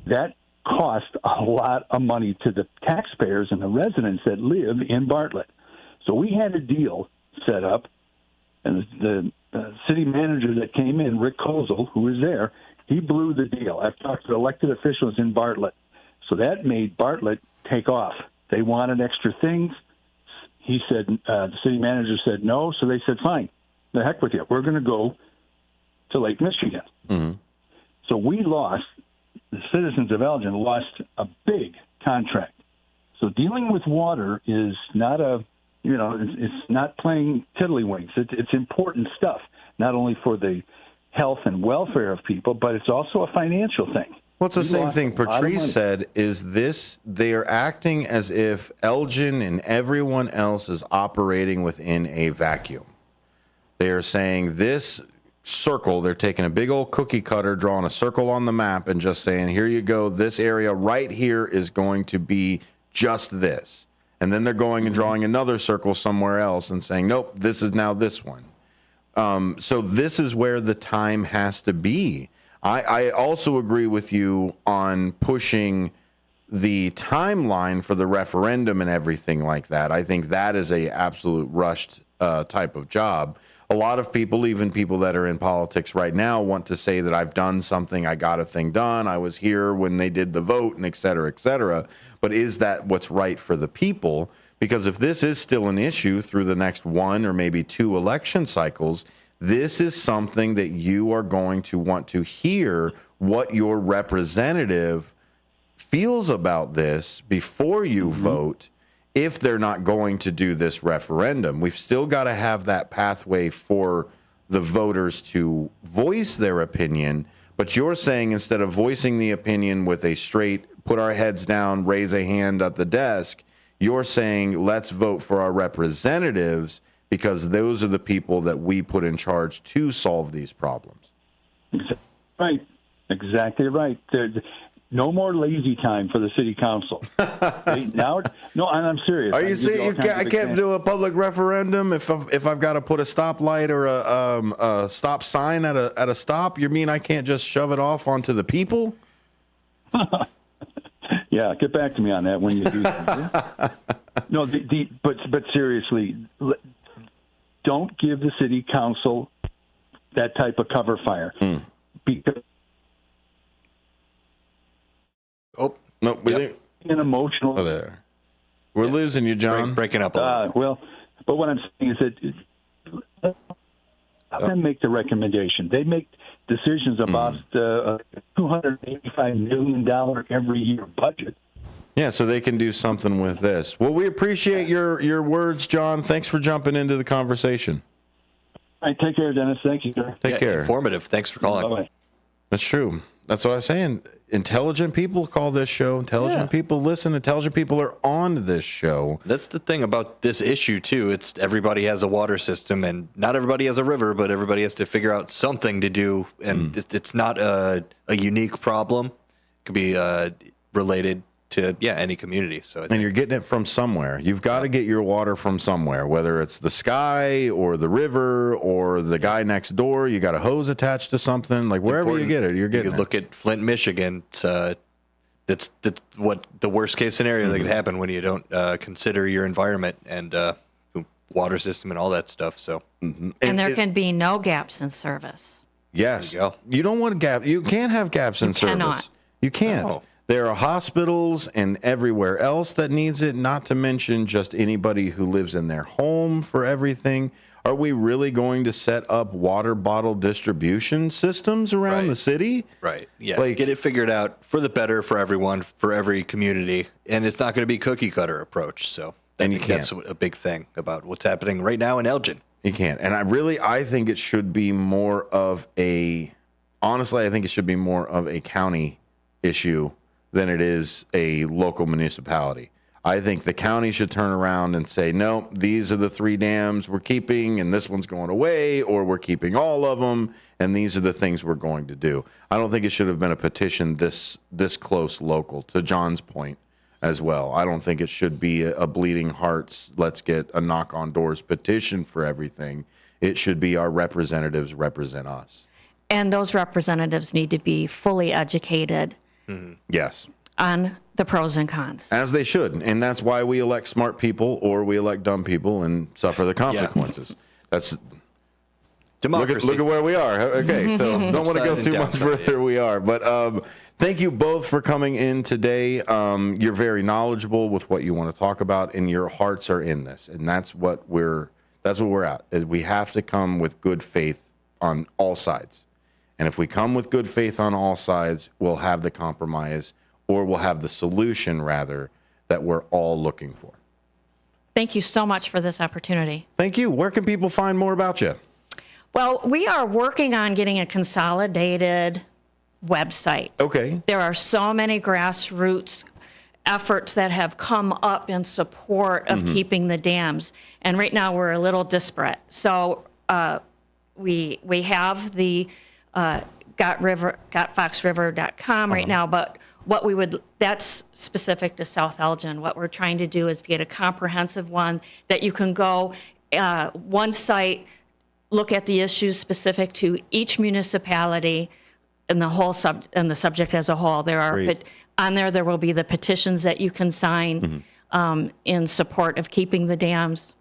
That cost a lot of money to the taxpayers and the residents that live in Bartlett. So we had a deal set up, and the city manager that came in, Rick Kozel, who was there, he blew the deal. I've talked to elected officials in Bartlett. So that made Bartlett take off. They wanted extra things. He said, the city manager said no, so they said, fine, the heck with you. We're going to go to Lake Michigan. So we lost, the citizens of Elgin lost a big contract. So dealing with water is not it's not playing tiddlywinks. It's important stuff, not only for the health and welfare of people, but it's also a financial thing. Well, it's the same thing Patrice said, is they are acting as if Elgin and everyone else is operating within a vacuum. They are saying this circle, they're taking a big old cookie cutter, drawing a circle on the map and just saying, here you go, this area right here is going to be just this. And then they're going and drawing another circle somewhere else and saying, nope, this is now this one. So this is where the time has to be. I also agree with you on pushing the timeline for the referendum and everything like that. I think that is a absolute rushed type of job. A lot of people, even people that are in politics right now, want to say that I've done something, I got a thing done, I was here when they did the vote, and et cetera, et cetera. But is that what's right for the people? Because if this is still an issue through the next 1 or maybe 2 election cycles, this is something that you are going to want to hear what your representative feels about this before you vote, if they're not going to do this referendum. We've still got to have that pathway for the voters to voice their opinion. But you're saying instead of voicing the opinion with a straight, put our heads down, raise a hand at the desk, you're saying let's vote for our representatives, because those are the people that we put in charge to solve these problems. Right. Exactly right. No more lazy time for the city council. No, and I'm serious. Are you serious? I can't do a public referendum if I've got to put a stoplight or a stop sign at a stop? You mean I can't just shove it off onto the people? Yeah, get back to me on that when you do that. No, but seriously, don't give the city council that type of cover fire. Because no, an emotional. Oh, there. We're losing you, John. Breaking up a little. Well, but what I'm saying is that let them make the recommendation. They make decisions about $285 million every year budget. Yeah, so they can do something with this. Well, we appreciate your words, John. Thanks for jumping into the conversation. All right, take care, Dennis. Thank you, sir. Take care. Informative. Thanks for calling. Bye-bye. That's true. That's what I was saying. Intelligent people call this show. Intelligent people listen. Intelligent people are on this show. That's the thing about this issue, too. It's everybody has a water system, and not everybody has a river, but everybody has to figure out something to do. And it's not a unique problem. It could be related to any community. So and you're getting it from somewhere. You've got to get your water from somewhere, whether it's the sky or the river or the guy next door. You got a hose attached to something. Like wherever you get it, you're getting it. Look at Flint, Michigan. That's what the worst case scenario that could happen when you don't consider your environment and water system and all that stuff. So and there can be no gaps in service. Yes, you don't want gap. You can't have gaps in service. Cannot. You can't. No. There are hospitals and everywhere else that needs it, not to mention just anybody who lives in their home for everything. Are we really going to set up water bottle distribution systems around the city? Right. Yeah. Get it figured out for the better for everyone, for every community. And it's not going to be cookie cutter approach. So that's a big thing about what's happening right now in Elgin. You can't. And I think it should be more of honestly, I think it should be more of a county issue than it is a local municipality. I think the county should turn around and say, no, these are the 3 dams we're keeping and this one's going away, or we're keeping all of them and these are the things we're going to do. I don't think it should have been a petition this close local, to John's point as well. I don't think it should be a bleeding hearts, let's get a knock on doors petition for everything. It should be our representatives represent us. And those representatives need to be fully educated. Yes. On the pros and cons. As they should. And that's why we elect smart people or we elect dumb people and suffer the consequences. That's democracy. Look at where we are. Okay, so don't want to go too much further. We are. But thank you both for coming in today. You're very knowledgeable with what you want to talk about, and your hearts are in this. And that's what we're at. We have to come with good faith on all sides. And if we come with good faith on all sides, we'll have the compromise, or we'll have the solution, rather, that we're all looking for. Thank you so much for this opportunity. Thank you. Where can people find more about you? Well, we are working on getting a consolidated website. Okay. There are so many grassroots efforts that have come up in support of keeping the dams. And right now we're a little disparate. So we have the gotfoxriver.com right now, but that's specific to South Elgin. What we're trying to do is get a comprehensive one that you can go one site, look at the issues specific to each municipality and the whole the subject as a whole. On there will be the petitions that you can sign in support of keeping the dams,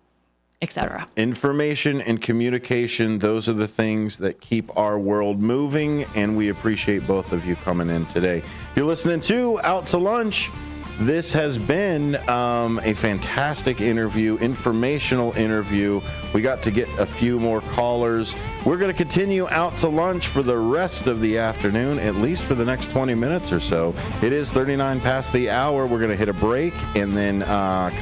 etc. Information and communication, those are the things that keep our world moving, and we appreciate both of you coming in today. You're listening to Out to Lunch. This has been a fantastic interview, informational interview. We got to get a few more callers. We're going to continue Out to Lunch for the rest of the afternoon, at least for the next 20 minutes or so. It is 39 past the hour. We're going to hit a break and then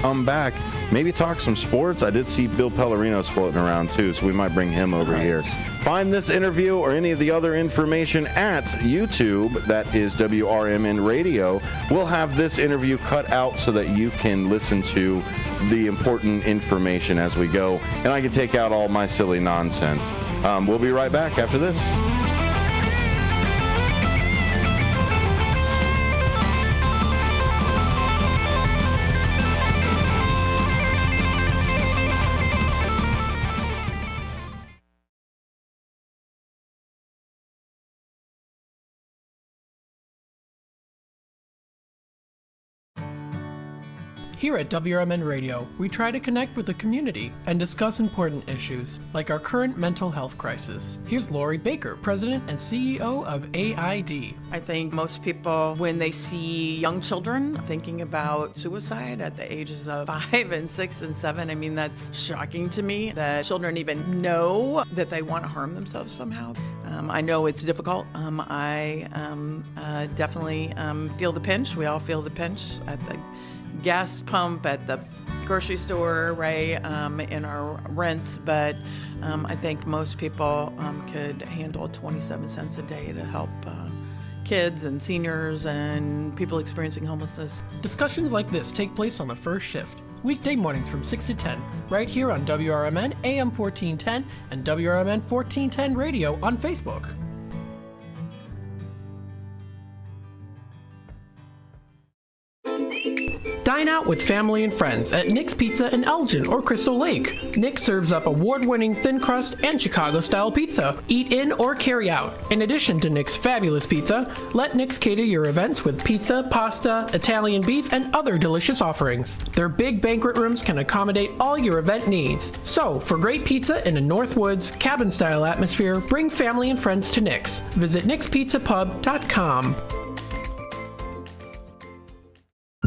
come back, maybe talk some sports. I did see Bill Pellerino's floating around too, so we might bring him over here. Find this interview or any of the other information at YouTube. That is WRMN Radio. We'll have this interview cut out so that you can listen to the important information as we go, and I can take out all my silly nonsense. We'll be right back after this. Here at WRMN Radio, we try to connect with the community and discuss important issues, like our current mental health crisis. Here's Lori Baker, President and CEO of AID. I think most people, when they see young children thinking about suicide at the ages of 5 and 6 and 7, I mean, that's shocking to me that children even know that they want to harm themselves somehow. I know it's difficult. I definitely feel the pinch. We all feel the pinch at the gas pump, at the grocery store, right, in our rents, but I think most people could handle 27 cents a day to help kids and seniors and people experiencing homelessness. Discussions like this take place on the first shift, weekday mornings from 6 to 10, right here on WRMN AM 1410 and WRMN 1410 Radio on Facebook. Dine out with family and friends at Nick's Pizza in Elgin or Crystal Lake. Nick serves up award-winning thin crust and Chicago-style pizza. Eat in or carry out. In addition to Nick's fabulous pizza, let Nick's cater your events with pizza, pasta, Italian beef, and other delicious offerings. Their big banquet rooms can accommodate all your event needs. So, for great pizza in a Northwoods, cabin-style atmosphere, bring family and friends to Nick's. Visit nickspizzapub.com.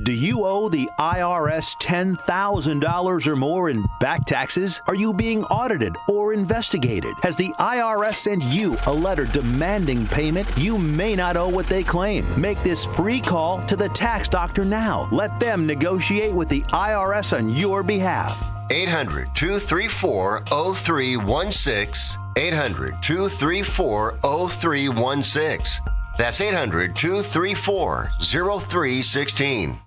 Do you owe the IRS $10,000 or more in back taxes? Are you being audited or investigated? Has the IRS sent you a letter demanding payment? You may not owe what they claim. Make this free call to the tax doctor now. Let them negotiate with the IRS on your behalf. 800-234-0316. 800-234-0316. That's 800-234-0316.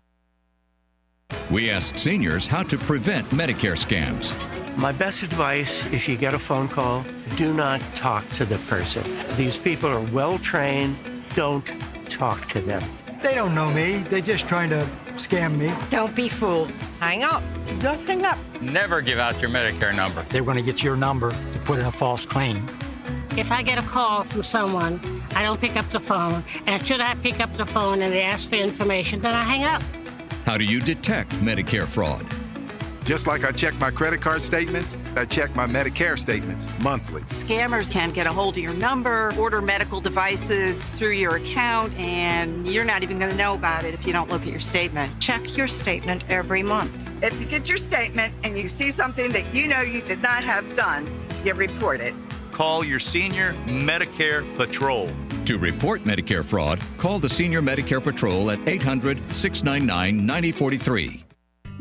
We asked seniors how to prevent Medicare scams. My best advice, if you get a phone call, do not talk to the person. These people are well trained. Don't talk to them. They don't know me. They're just trying to scam me. Don't be fooled. Hang up. Just hang up. Never give out your Medicare number. They're going to get your number to put in a false claim. If I get a call from someone, I don't pick up the phone. And should I pick up the phone and they ask for information, then I hang up. How do you detect Medicare fraud? Just like I check my credit card statements, I check my Medicare statements monthly. Scammers can get a hold of your number, order medical devices through your account, and you're not even going to know about it if you don't look at your statement. Check your statement every month. If you get your statement and you see something that you know you did not have done, you report it. Call your senior Medicare Patrol. To report Medicare fraud, call the Senior Medicare Patrol at 800-699-9043.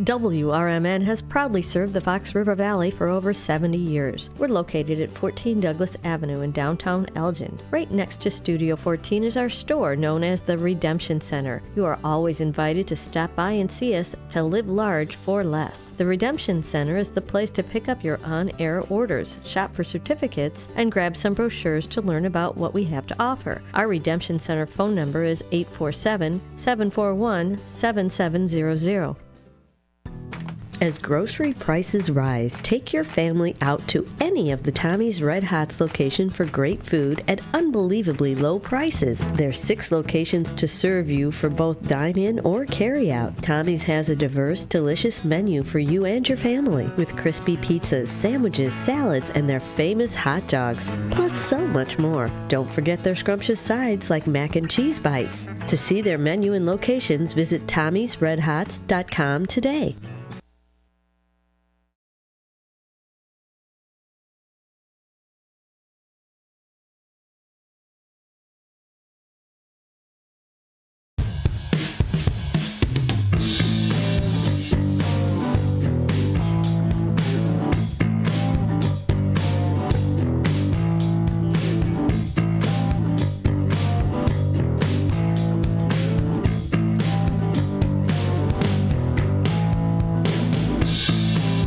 WRMN has proudly served the Fox River Valley for over 70 years. We're located at 14 Douglas Avenue in downtown Elgin. Right next to Studio 14 is our store known as the Redemption Center. You are always invited to stop by and see us to live large for less. The Redemption Center is the place to pick up your on-air orders, shop for certificates, and grab some brochures to learn about what we have to offer. Our Redemption Center phone number is 847-741-7700. As grocery prices rise, take your family out to any of the Tommy's Red Hots location for great food at unbelievably low prices. There's 6 locations to serve you for both dine-in or carry-out. Tommy's has a diverse, delicious menu for you and your family with crispy pizzas, sandwiches, salads, and their famous hot dogs, plus so much more. Don't forget their scrumptious sides like mac and cheese bites. To see their menu and locations, visit Tommy'sRedHots.com today.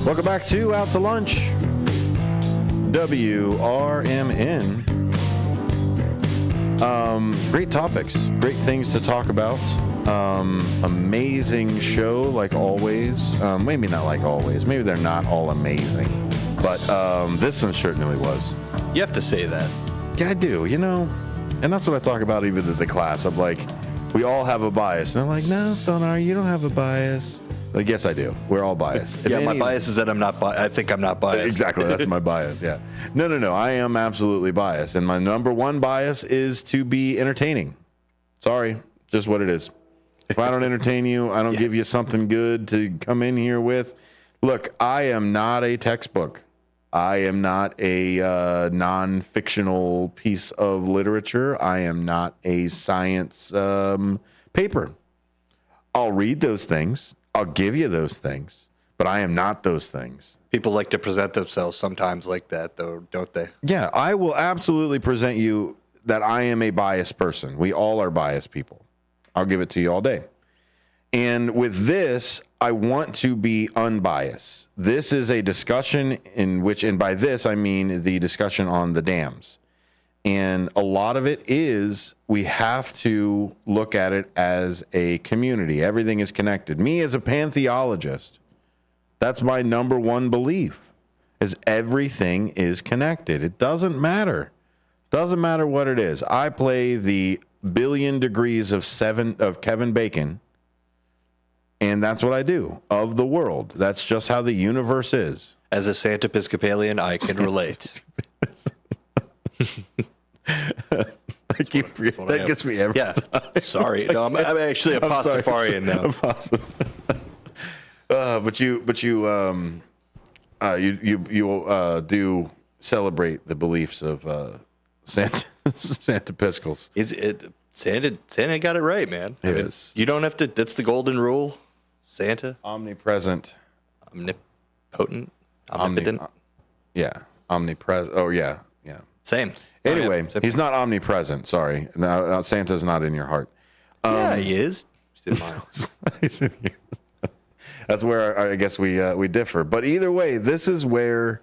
Welcome back to Out to Lunch, WRMN. Great topics, great things to talk about. Amazing show, like always. Maybe not like always. Maybe they're not all amazing, but this one certainly was. You have to say that. Yeah, I do. You know, and that's what I talk about even at the class. I'm like, we all have a bias, and they're like, no, Sonar, you don't have a bias. Like, yes, I do. We're all biased. Yeah, my bias is that I'm not I think I'm not biased. Exactly. That's my bias. Yeah. No. I am absolutely biased. And my number one bias is to be entertaining. Sorry. Just what it is. If I don't entertain you, I don't give you something good to come in here with. Look, I am not a textbook. I am not a non-fictional piece of literature. I am not a science paper. I'll read those things. I'll give you those things, but I am not those things. People like to present themselves sometimes like that, though, don't they? Yeah, I will absolutely present you that I am a biased person. We all are biased people. I'll give it to you all day. And with this, I want to be unbiased. This is a discussion in which, and by this I mean the discussion on the dams. And a lot of it is we have to look at it as a community. Everything is connected. Me as a pantheologist, that's my number one belief, is everything is connected. It doesn't matter. Doesn't matter what it is. I play the billion degrees of Kevin Bacon, and that's what I do, of the world. That's just how the universe is. As a Sant Episcopalian, I can relate. That gets me every time. Sorry. No, I'm actually a Pastafarian now. But you do celebrate the beliefs of Sant Episcopals. Is it Santa got it right, man? It is. You don't have to. That's the golden rule. Santa, omnipresent, omnipotent, omnipotent. Omnipresent. Oh yeah. Same. Anyway, he's not omnipresent. Sorry, no, Santa's not in your heart. Yeah, he is. He's in mine. He's in yours. That's where I guess we differ. But either way, this is where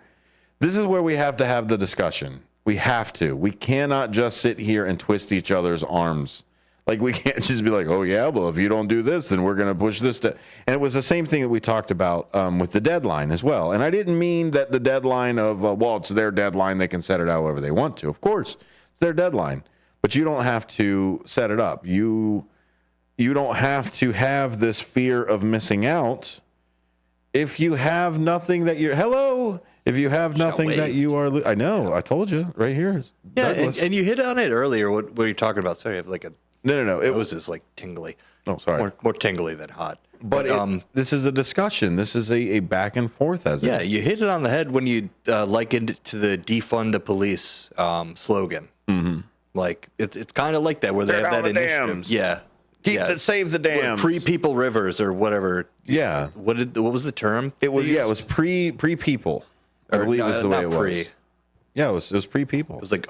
we have to have the discussion. We have to. We cannot just sit here and twist each other's arms. Like, we can't just be like, oh, yeah, well, if you don't do this, then we're going to push this. And it was the same thing that we talked about with the deadline as well. And I didn't mean that the deadline of, well, it's their deadline. They can set it however they want to. Of course, it's their deadline. But you don't have to set it up. You don't have to have this fear of missing out if you have nothing that you're... Hello? If you have nothing that you are... I know. I told you right here. Yeah, and you hit on it earlier. What were you talking about? Sorry, I have like a... No. It was just like tingly. Oh, sorry. More tingly than hot. But this is a discussion. This is a back and forth as Yeah, you hit it on the head when you likened it to the defund the police slogan. Mm-hmm. Like, it's kind of like that, where they have that initiative. Dams. Yeah. Save the dams. Pre-people rivers or whatever. Yeah. What was the term? It was pre-people. I believe is the way it was. Yeah, it was pre-people. It was like,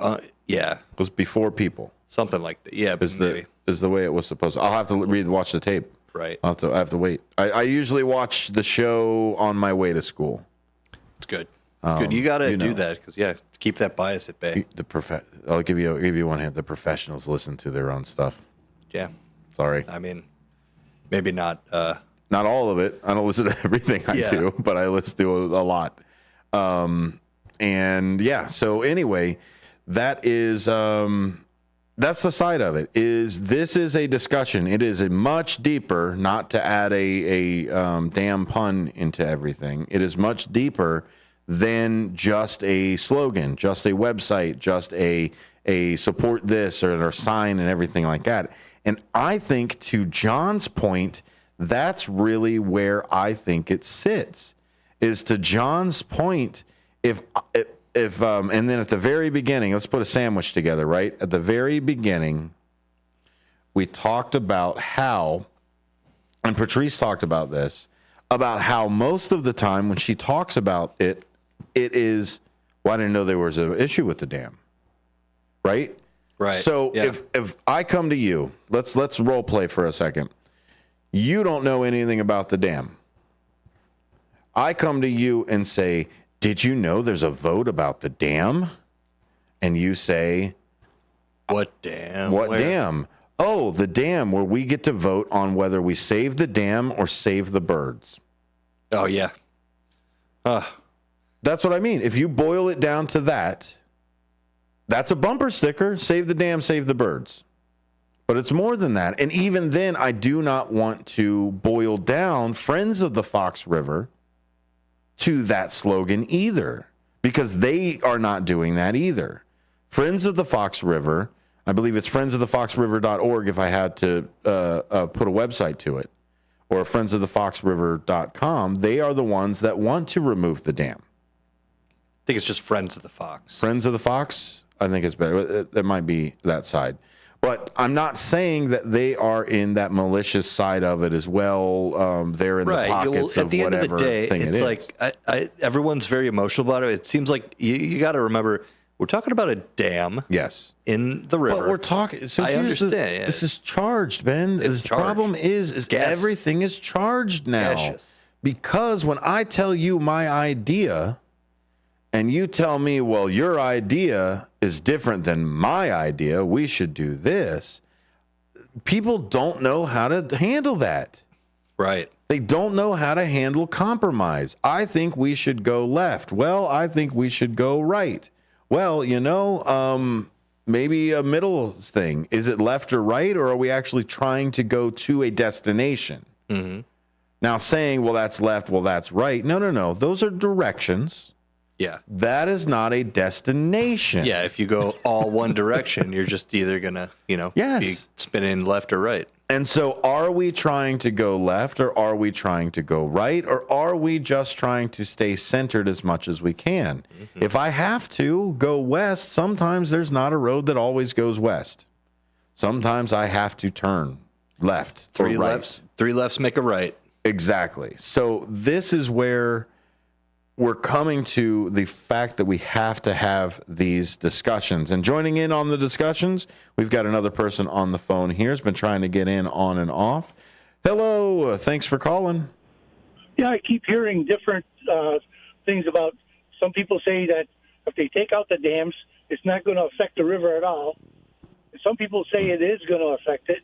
It was before people. Something like that. Yeah, is the way it was supposed to. I'll have to watch the tape. Right. I have to wait. I usually watch the show on my way to school. It's good. It's good. You got to do that because, keep that bias at bay. I'll give you one hint. The professionals listen to their own stuff. Yeah. Sorry. I mean, maybe not. Not all of it. I don't listen to everything I do, but I listen to a lot. So anyway, that is that's the side of it. This is a discussion. It is a much deeper, not to add a damn pun into everything. It is much deeper than just a slogan, just a website, just a support this or sign and everything like that. And I think, to John's point, that's really where I think it sits. Is to John's point, if and then at the very beginning, let's put a sandwich together, right? At the very beginning, we talked about how, and Patrice talked about this, about how most of the time when she talks about it, it is, well, I didn't know there was an issue with the dam, right? Right. So if I come to you, let's role play for a second. You don't know anything about the dam. I come to you and say, did you know there's a vote about the dam? And you say, what dam? What dam? Oh, the dam where we get to vote on whether we save the dam or save the birds. Oh, yeah. That's what I mean. If you boil it down to that, that's a bumper sticker. Save the dam, save the birds. But it's more than that. And even then, I do not want to boil down Friends of the Fox River to that slogan either, because they are not doing that either. Friends of the Fox River, I believe it's friendsofthefoxriver.org if I had to put a website to it, or friendsofthefoxriver.com, they are the ones that want to remove the dam. I think it's just Friends of the Fox. Friends of the Fox? I think it's better. It might be that side. But I'm not saying that they are in that malicious side of it as well. They're in the pockets of whatever end of the day, thing it's it is. Like everyone's very emotional about it. It seems like you got to remember, we're talking about a dam. Yes. In the river. But we're talking. So I understand. This is charged, Ben. It's the charged. problem is everything is charged now. Gaseous. Because when I tell you my idea, and you tell me, well, your idea is different than my idea. We should do this. People don't know how to handle that. Right. They don't know how to handle compromise. I think we should go left. Well, I think we should go right. Well, maybe a middle thing. Is it left or right, or are we actually trying to go to a destination? Mm-hmm. Now, saying, well, that's left, well, that's right. No. Those are directions. Yeah. That is not a destination. Yeah, if you go all one direction, you're just either going to, be spinning left or right. And so are we trying to go left, or are we trying to go right, or are we just trying to stay centered as much as we can? Mm-hmm. If I have to go west, sometimes there's not a road that always goes west. Sometimes I have to turn left. Three right. lefts make a right. Exactly. So this is where we're coming to the fact that we have to have these discussions. And joining in on the discussions, we've got another person on the phone here. Has been trying to get in on and off. Hello. Thanks for calling. Yeah, I keep hearing different things about, some people say that if they take out the dams, it's not going to affect the river at all. Some people say it is going to affect it.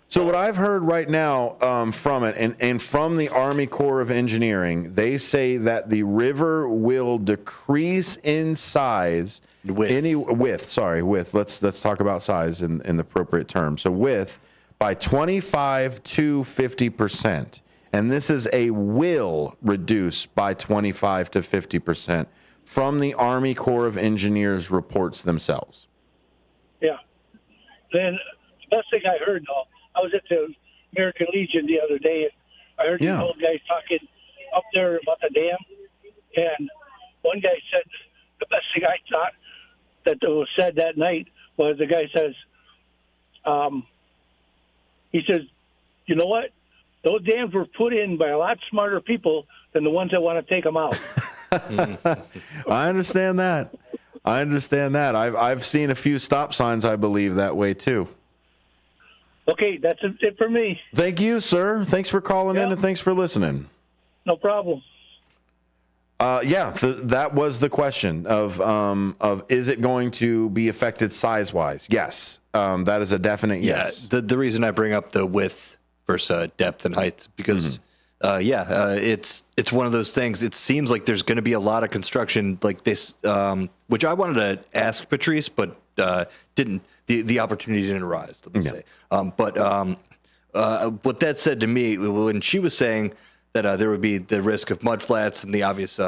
So what I've heard right now from it, and from the Army Corps of Engineering, they say that the river will decrease in size. Width. Let's talk about size in the appropriate term. So width by 25 to 50%. And this is a will reduce by 25 to 50% from the Army Corps of Engineers reports themselves. Yeah. Then the best thing I heard, though, I was at the American Legion the other day, and I heard these old guys talking up there about the dam. And one guy said, the best thing I thought that was said that night was, the guy says, he says, you know what? Those dams were put in by a lot smarter people than the ones that want to take them out. I understand that. I've seen a few stop signs, I believe, that way too. Okay, that's it for me. Thank you, sir. Thanks for calling in, and thanks for listening. No problem. That was the question of is it going to be affected size-wise? Yes, that is a definite yes. The reason I bring up the width versus depth and height, because it's one of those things. It seems like there's going to be a lot of construction like this, which I wanted to ask Patrice, but didn't. The opportunity didn't arise, let me say. But what that said to me, when she was saying that there would be the risk of mud flats and the obvious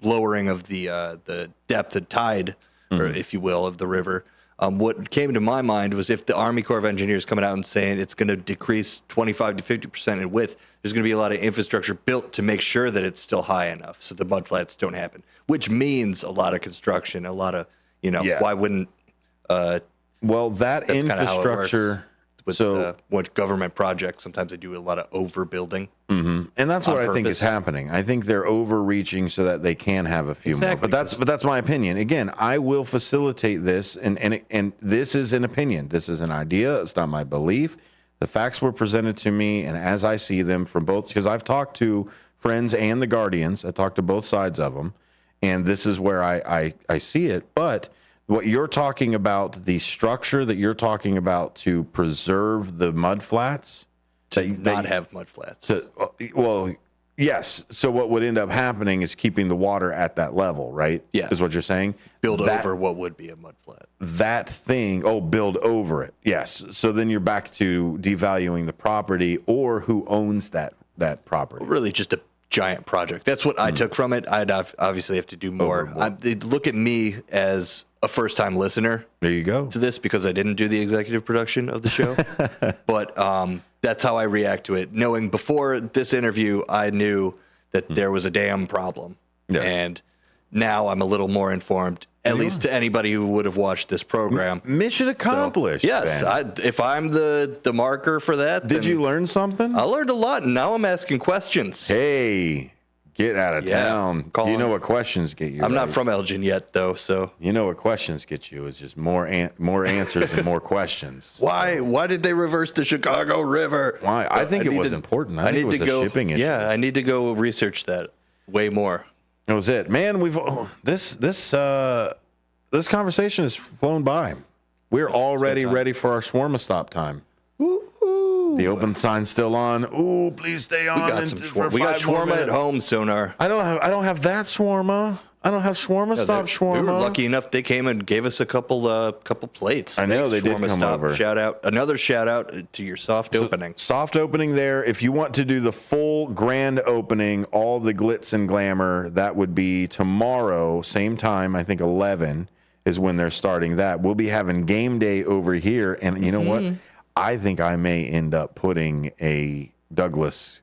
lowering of the depth and tide, or if you will, of the river, what came to my mind was if the Army Corps of Engineers coming out and saying it's going to decrease 25 to 50% in width, there's going to be a lot of infrastructure built to make sure that it's still high enough so the mud flats don't happen, which means a lot of construction, a lot of, why wouldn't... Well, that infrastructure. With what government projects, sometimes they do a lot of overbuilding. Mm-hmm. And that's what I think is happening. I think they're overreaching so that they can have a few more. But that's my opinion. Again, I will facilitate this, and this is an opinion. This is an idea. It's not my belief. The facts were presented to me, and as I see them from both, because I've talked to friends and the Guardians, I talked to both sides of them, and this is where I see it. But what you're talking about, the structure that you're talking about to preserve the mud flats, not have mud flats. Well, yes. So what would end up happening is keeping the water at that level, right? Yeah. Is what you're saying? Build over what would be a mud flat. That thing, build over it. Yes. So then you're back to devaluing the property or who owns that property. Really just a giant project. That's what I took from it. I'd obviously have to do more. Look at me as a first-time listener. There you go. To this, because I didn't do the executive production of the show. But that's how I react to it. Knowing before this interview, I knew that there was a dam problem. Yes. And now I'm a little more informed, at least to anybody who would have watched this program. Mission accomplished. So, yes. If I'm the marker for that. Did you learn something? I learned a lot, and now I'm asking questions. Hey, get out of town. You know what questions get you. I'm not from Elgin yet, though, so. You know what questions get you is just more answers and more questions. Why did they reverse the Chicago River? Why? I think it was important. I think it was a shipping issue. Yeah, I need to go research that way more. That was it, man. We've this this conversation has flown by. We're already ready for our shawarma stop time. The open sign's still on. Ooh, please stay on. We got some shawarma. We got shawarma at home, Sonar. I don't have that shawarma. I don't have shawarma stop shawarma. We were lucky enough they came and gave us a couple plates. I know they did come over. Another shout out to your soft opening. Soft opening there. If you want to do the full grand opening, all the glitz and glamour, that would be tomorrow, same time. I think 11 is when they're starting that. We'll be having game day over here, and you know what? I think I may end up putting a Douglas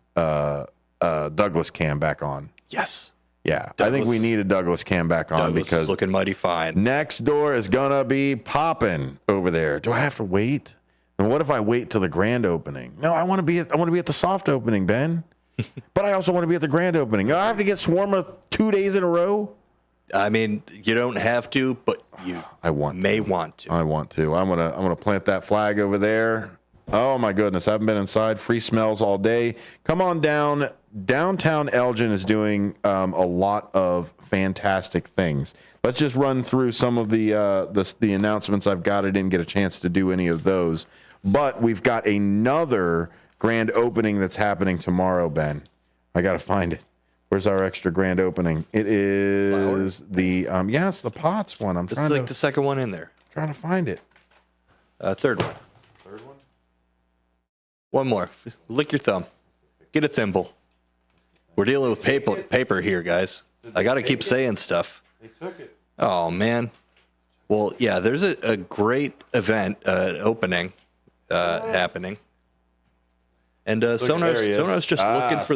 cam back on. Yes. Yeah, I think we need a Douglas cam back on because looking mighty fine. Next door is gonna be popping over there. Do I have to wait? And what if I wait till the grand opening? No, I want to be at the soft opening, Ben. But I also want to be at the grand opening. I have to get shawarma 2 days in a row. I mean, you don't have to, but you may want to. I want to. I'm gonna plant that flag over there. Oh my goodness, I haven't been inside. Free smells all day. Come on down. Downtown Elgin is doing a lot of fantastic things. Let's just run through some of the announcements I've got. I didn't get a chance to do any of those, but we've got another grand opening that's happening tomorrow, Ben. I got to find it. Where's our extra grand opening? It is it's the Potts one. This is like the second one in there. Trying to find it. Third one. One more. Lick your thumb. Get a thimble. We're dealing with paper here, guys. I got to keep saying stuff. They took it. Oh, man. Well, yeah, there's a great event opening happening. And Sonar's just looking for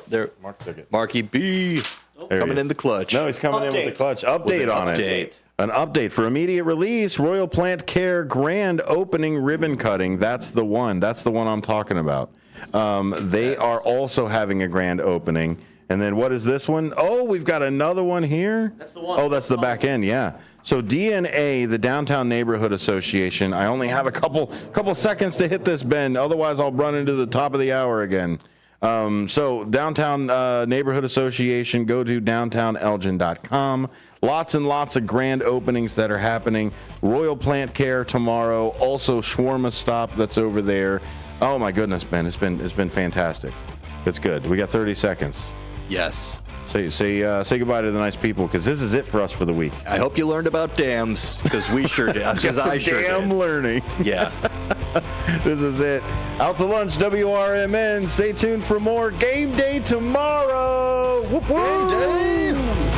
there. Mark took it. Marky B coming in the clutch. No, he's coming in with the clutch. Update on it. An update for immediate release. Royal Plant Care grand opening ribbon cutting. That's the one. That's the one I'm talking about. They are also having a grand opening. And then what is this one? Oh, we've got another one here. That's the one. Oh, that's the back end. Yeah. So DNA, the Downtown Neighborhood Association. I only have a couple seconds to hit this, Ben. Otherwise, I'll run into the top of the hour again. So Downtown Neighborhood Association, go to downtownelgin.com. Lots and lots of grand openings that are happening. Royal Plant Care tomorrow. Also Shawarma Stop that's over there. Oh my goodness, Ben, it's been fantastic. It's good. We got 30 seconds. Yes. Say goodbye to the nice people, because this is it for us for the week. I hope you learned about dams, because we sure did. Because I sure did. Learning. Yeah. This is it. Out to lunch, WRMN. Stay tuned for more Game Day tomorrow. Whoop, whoop. Game Day.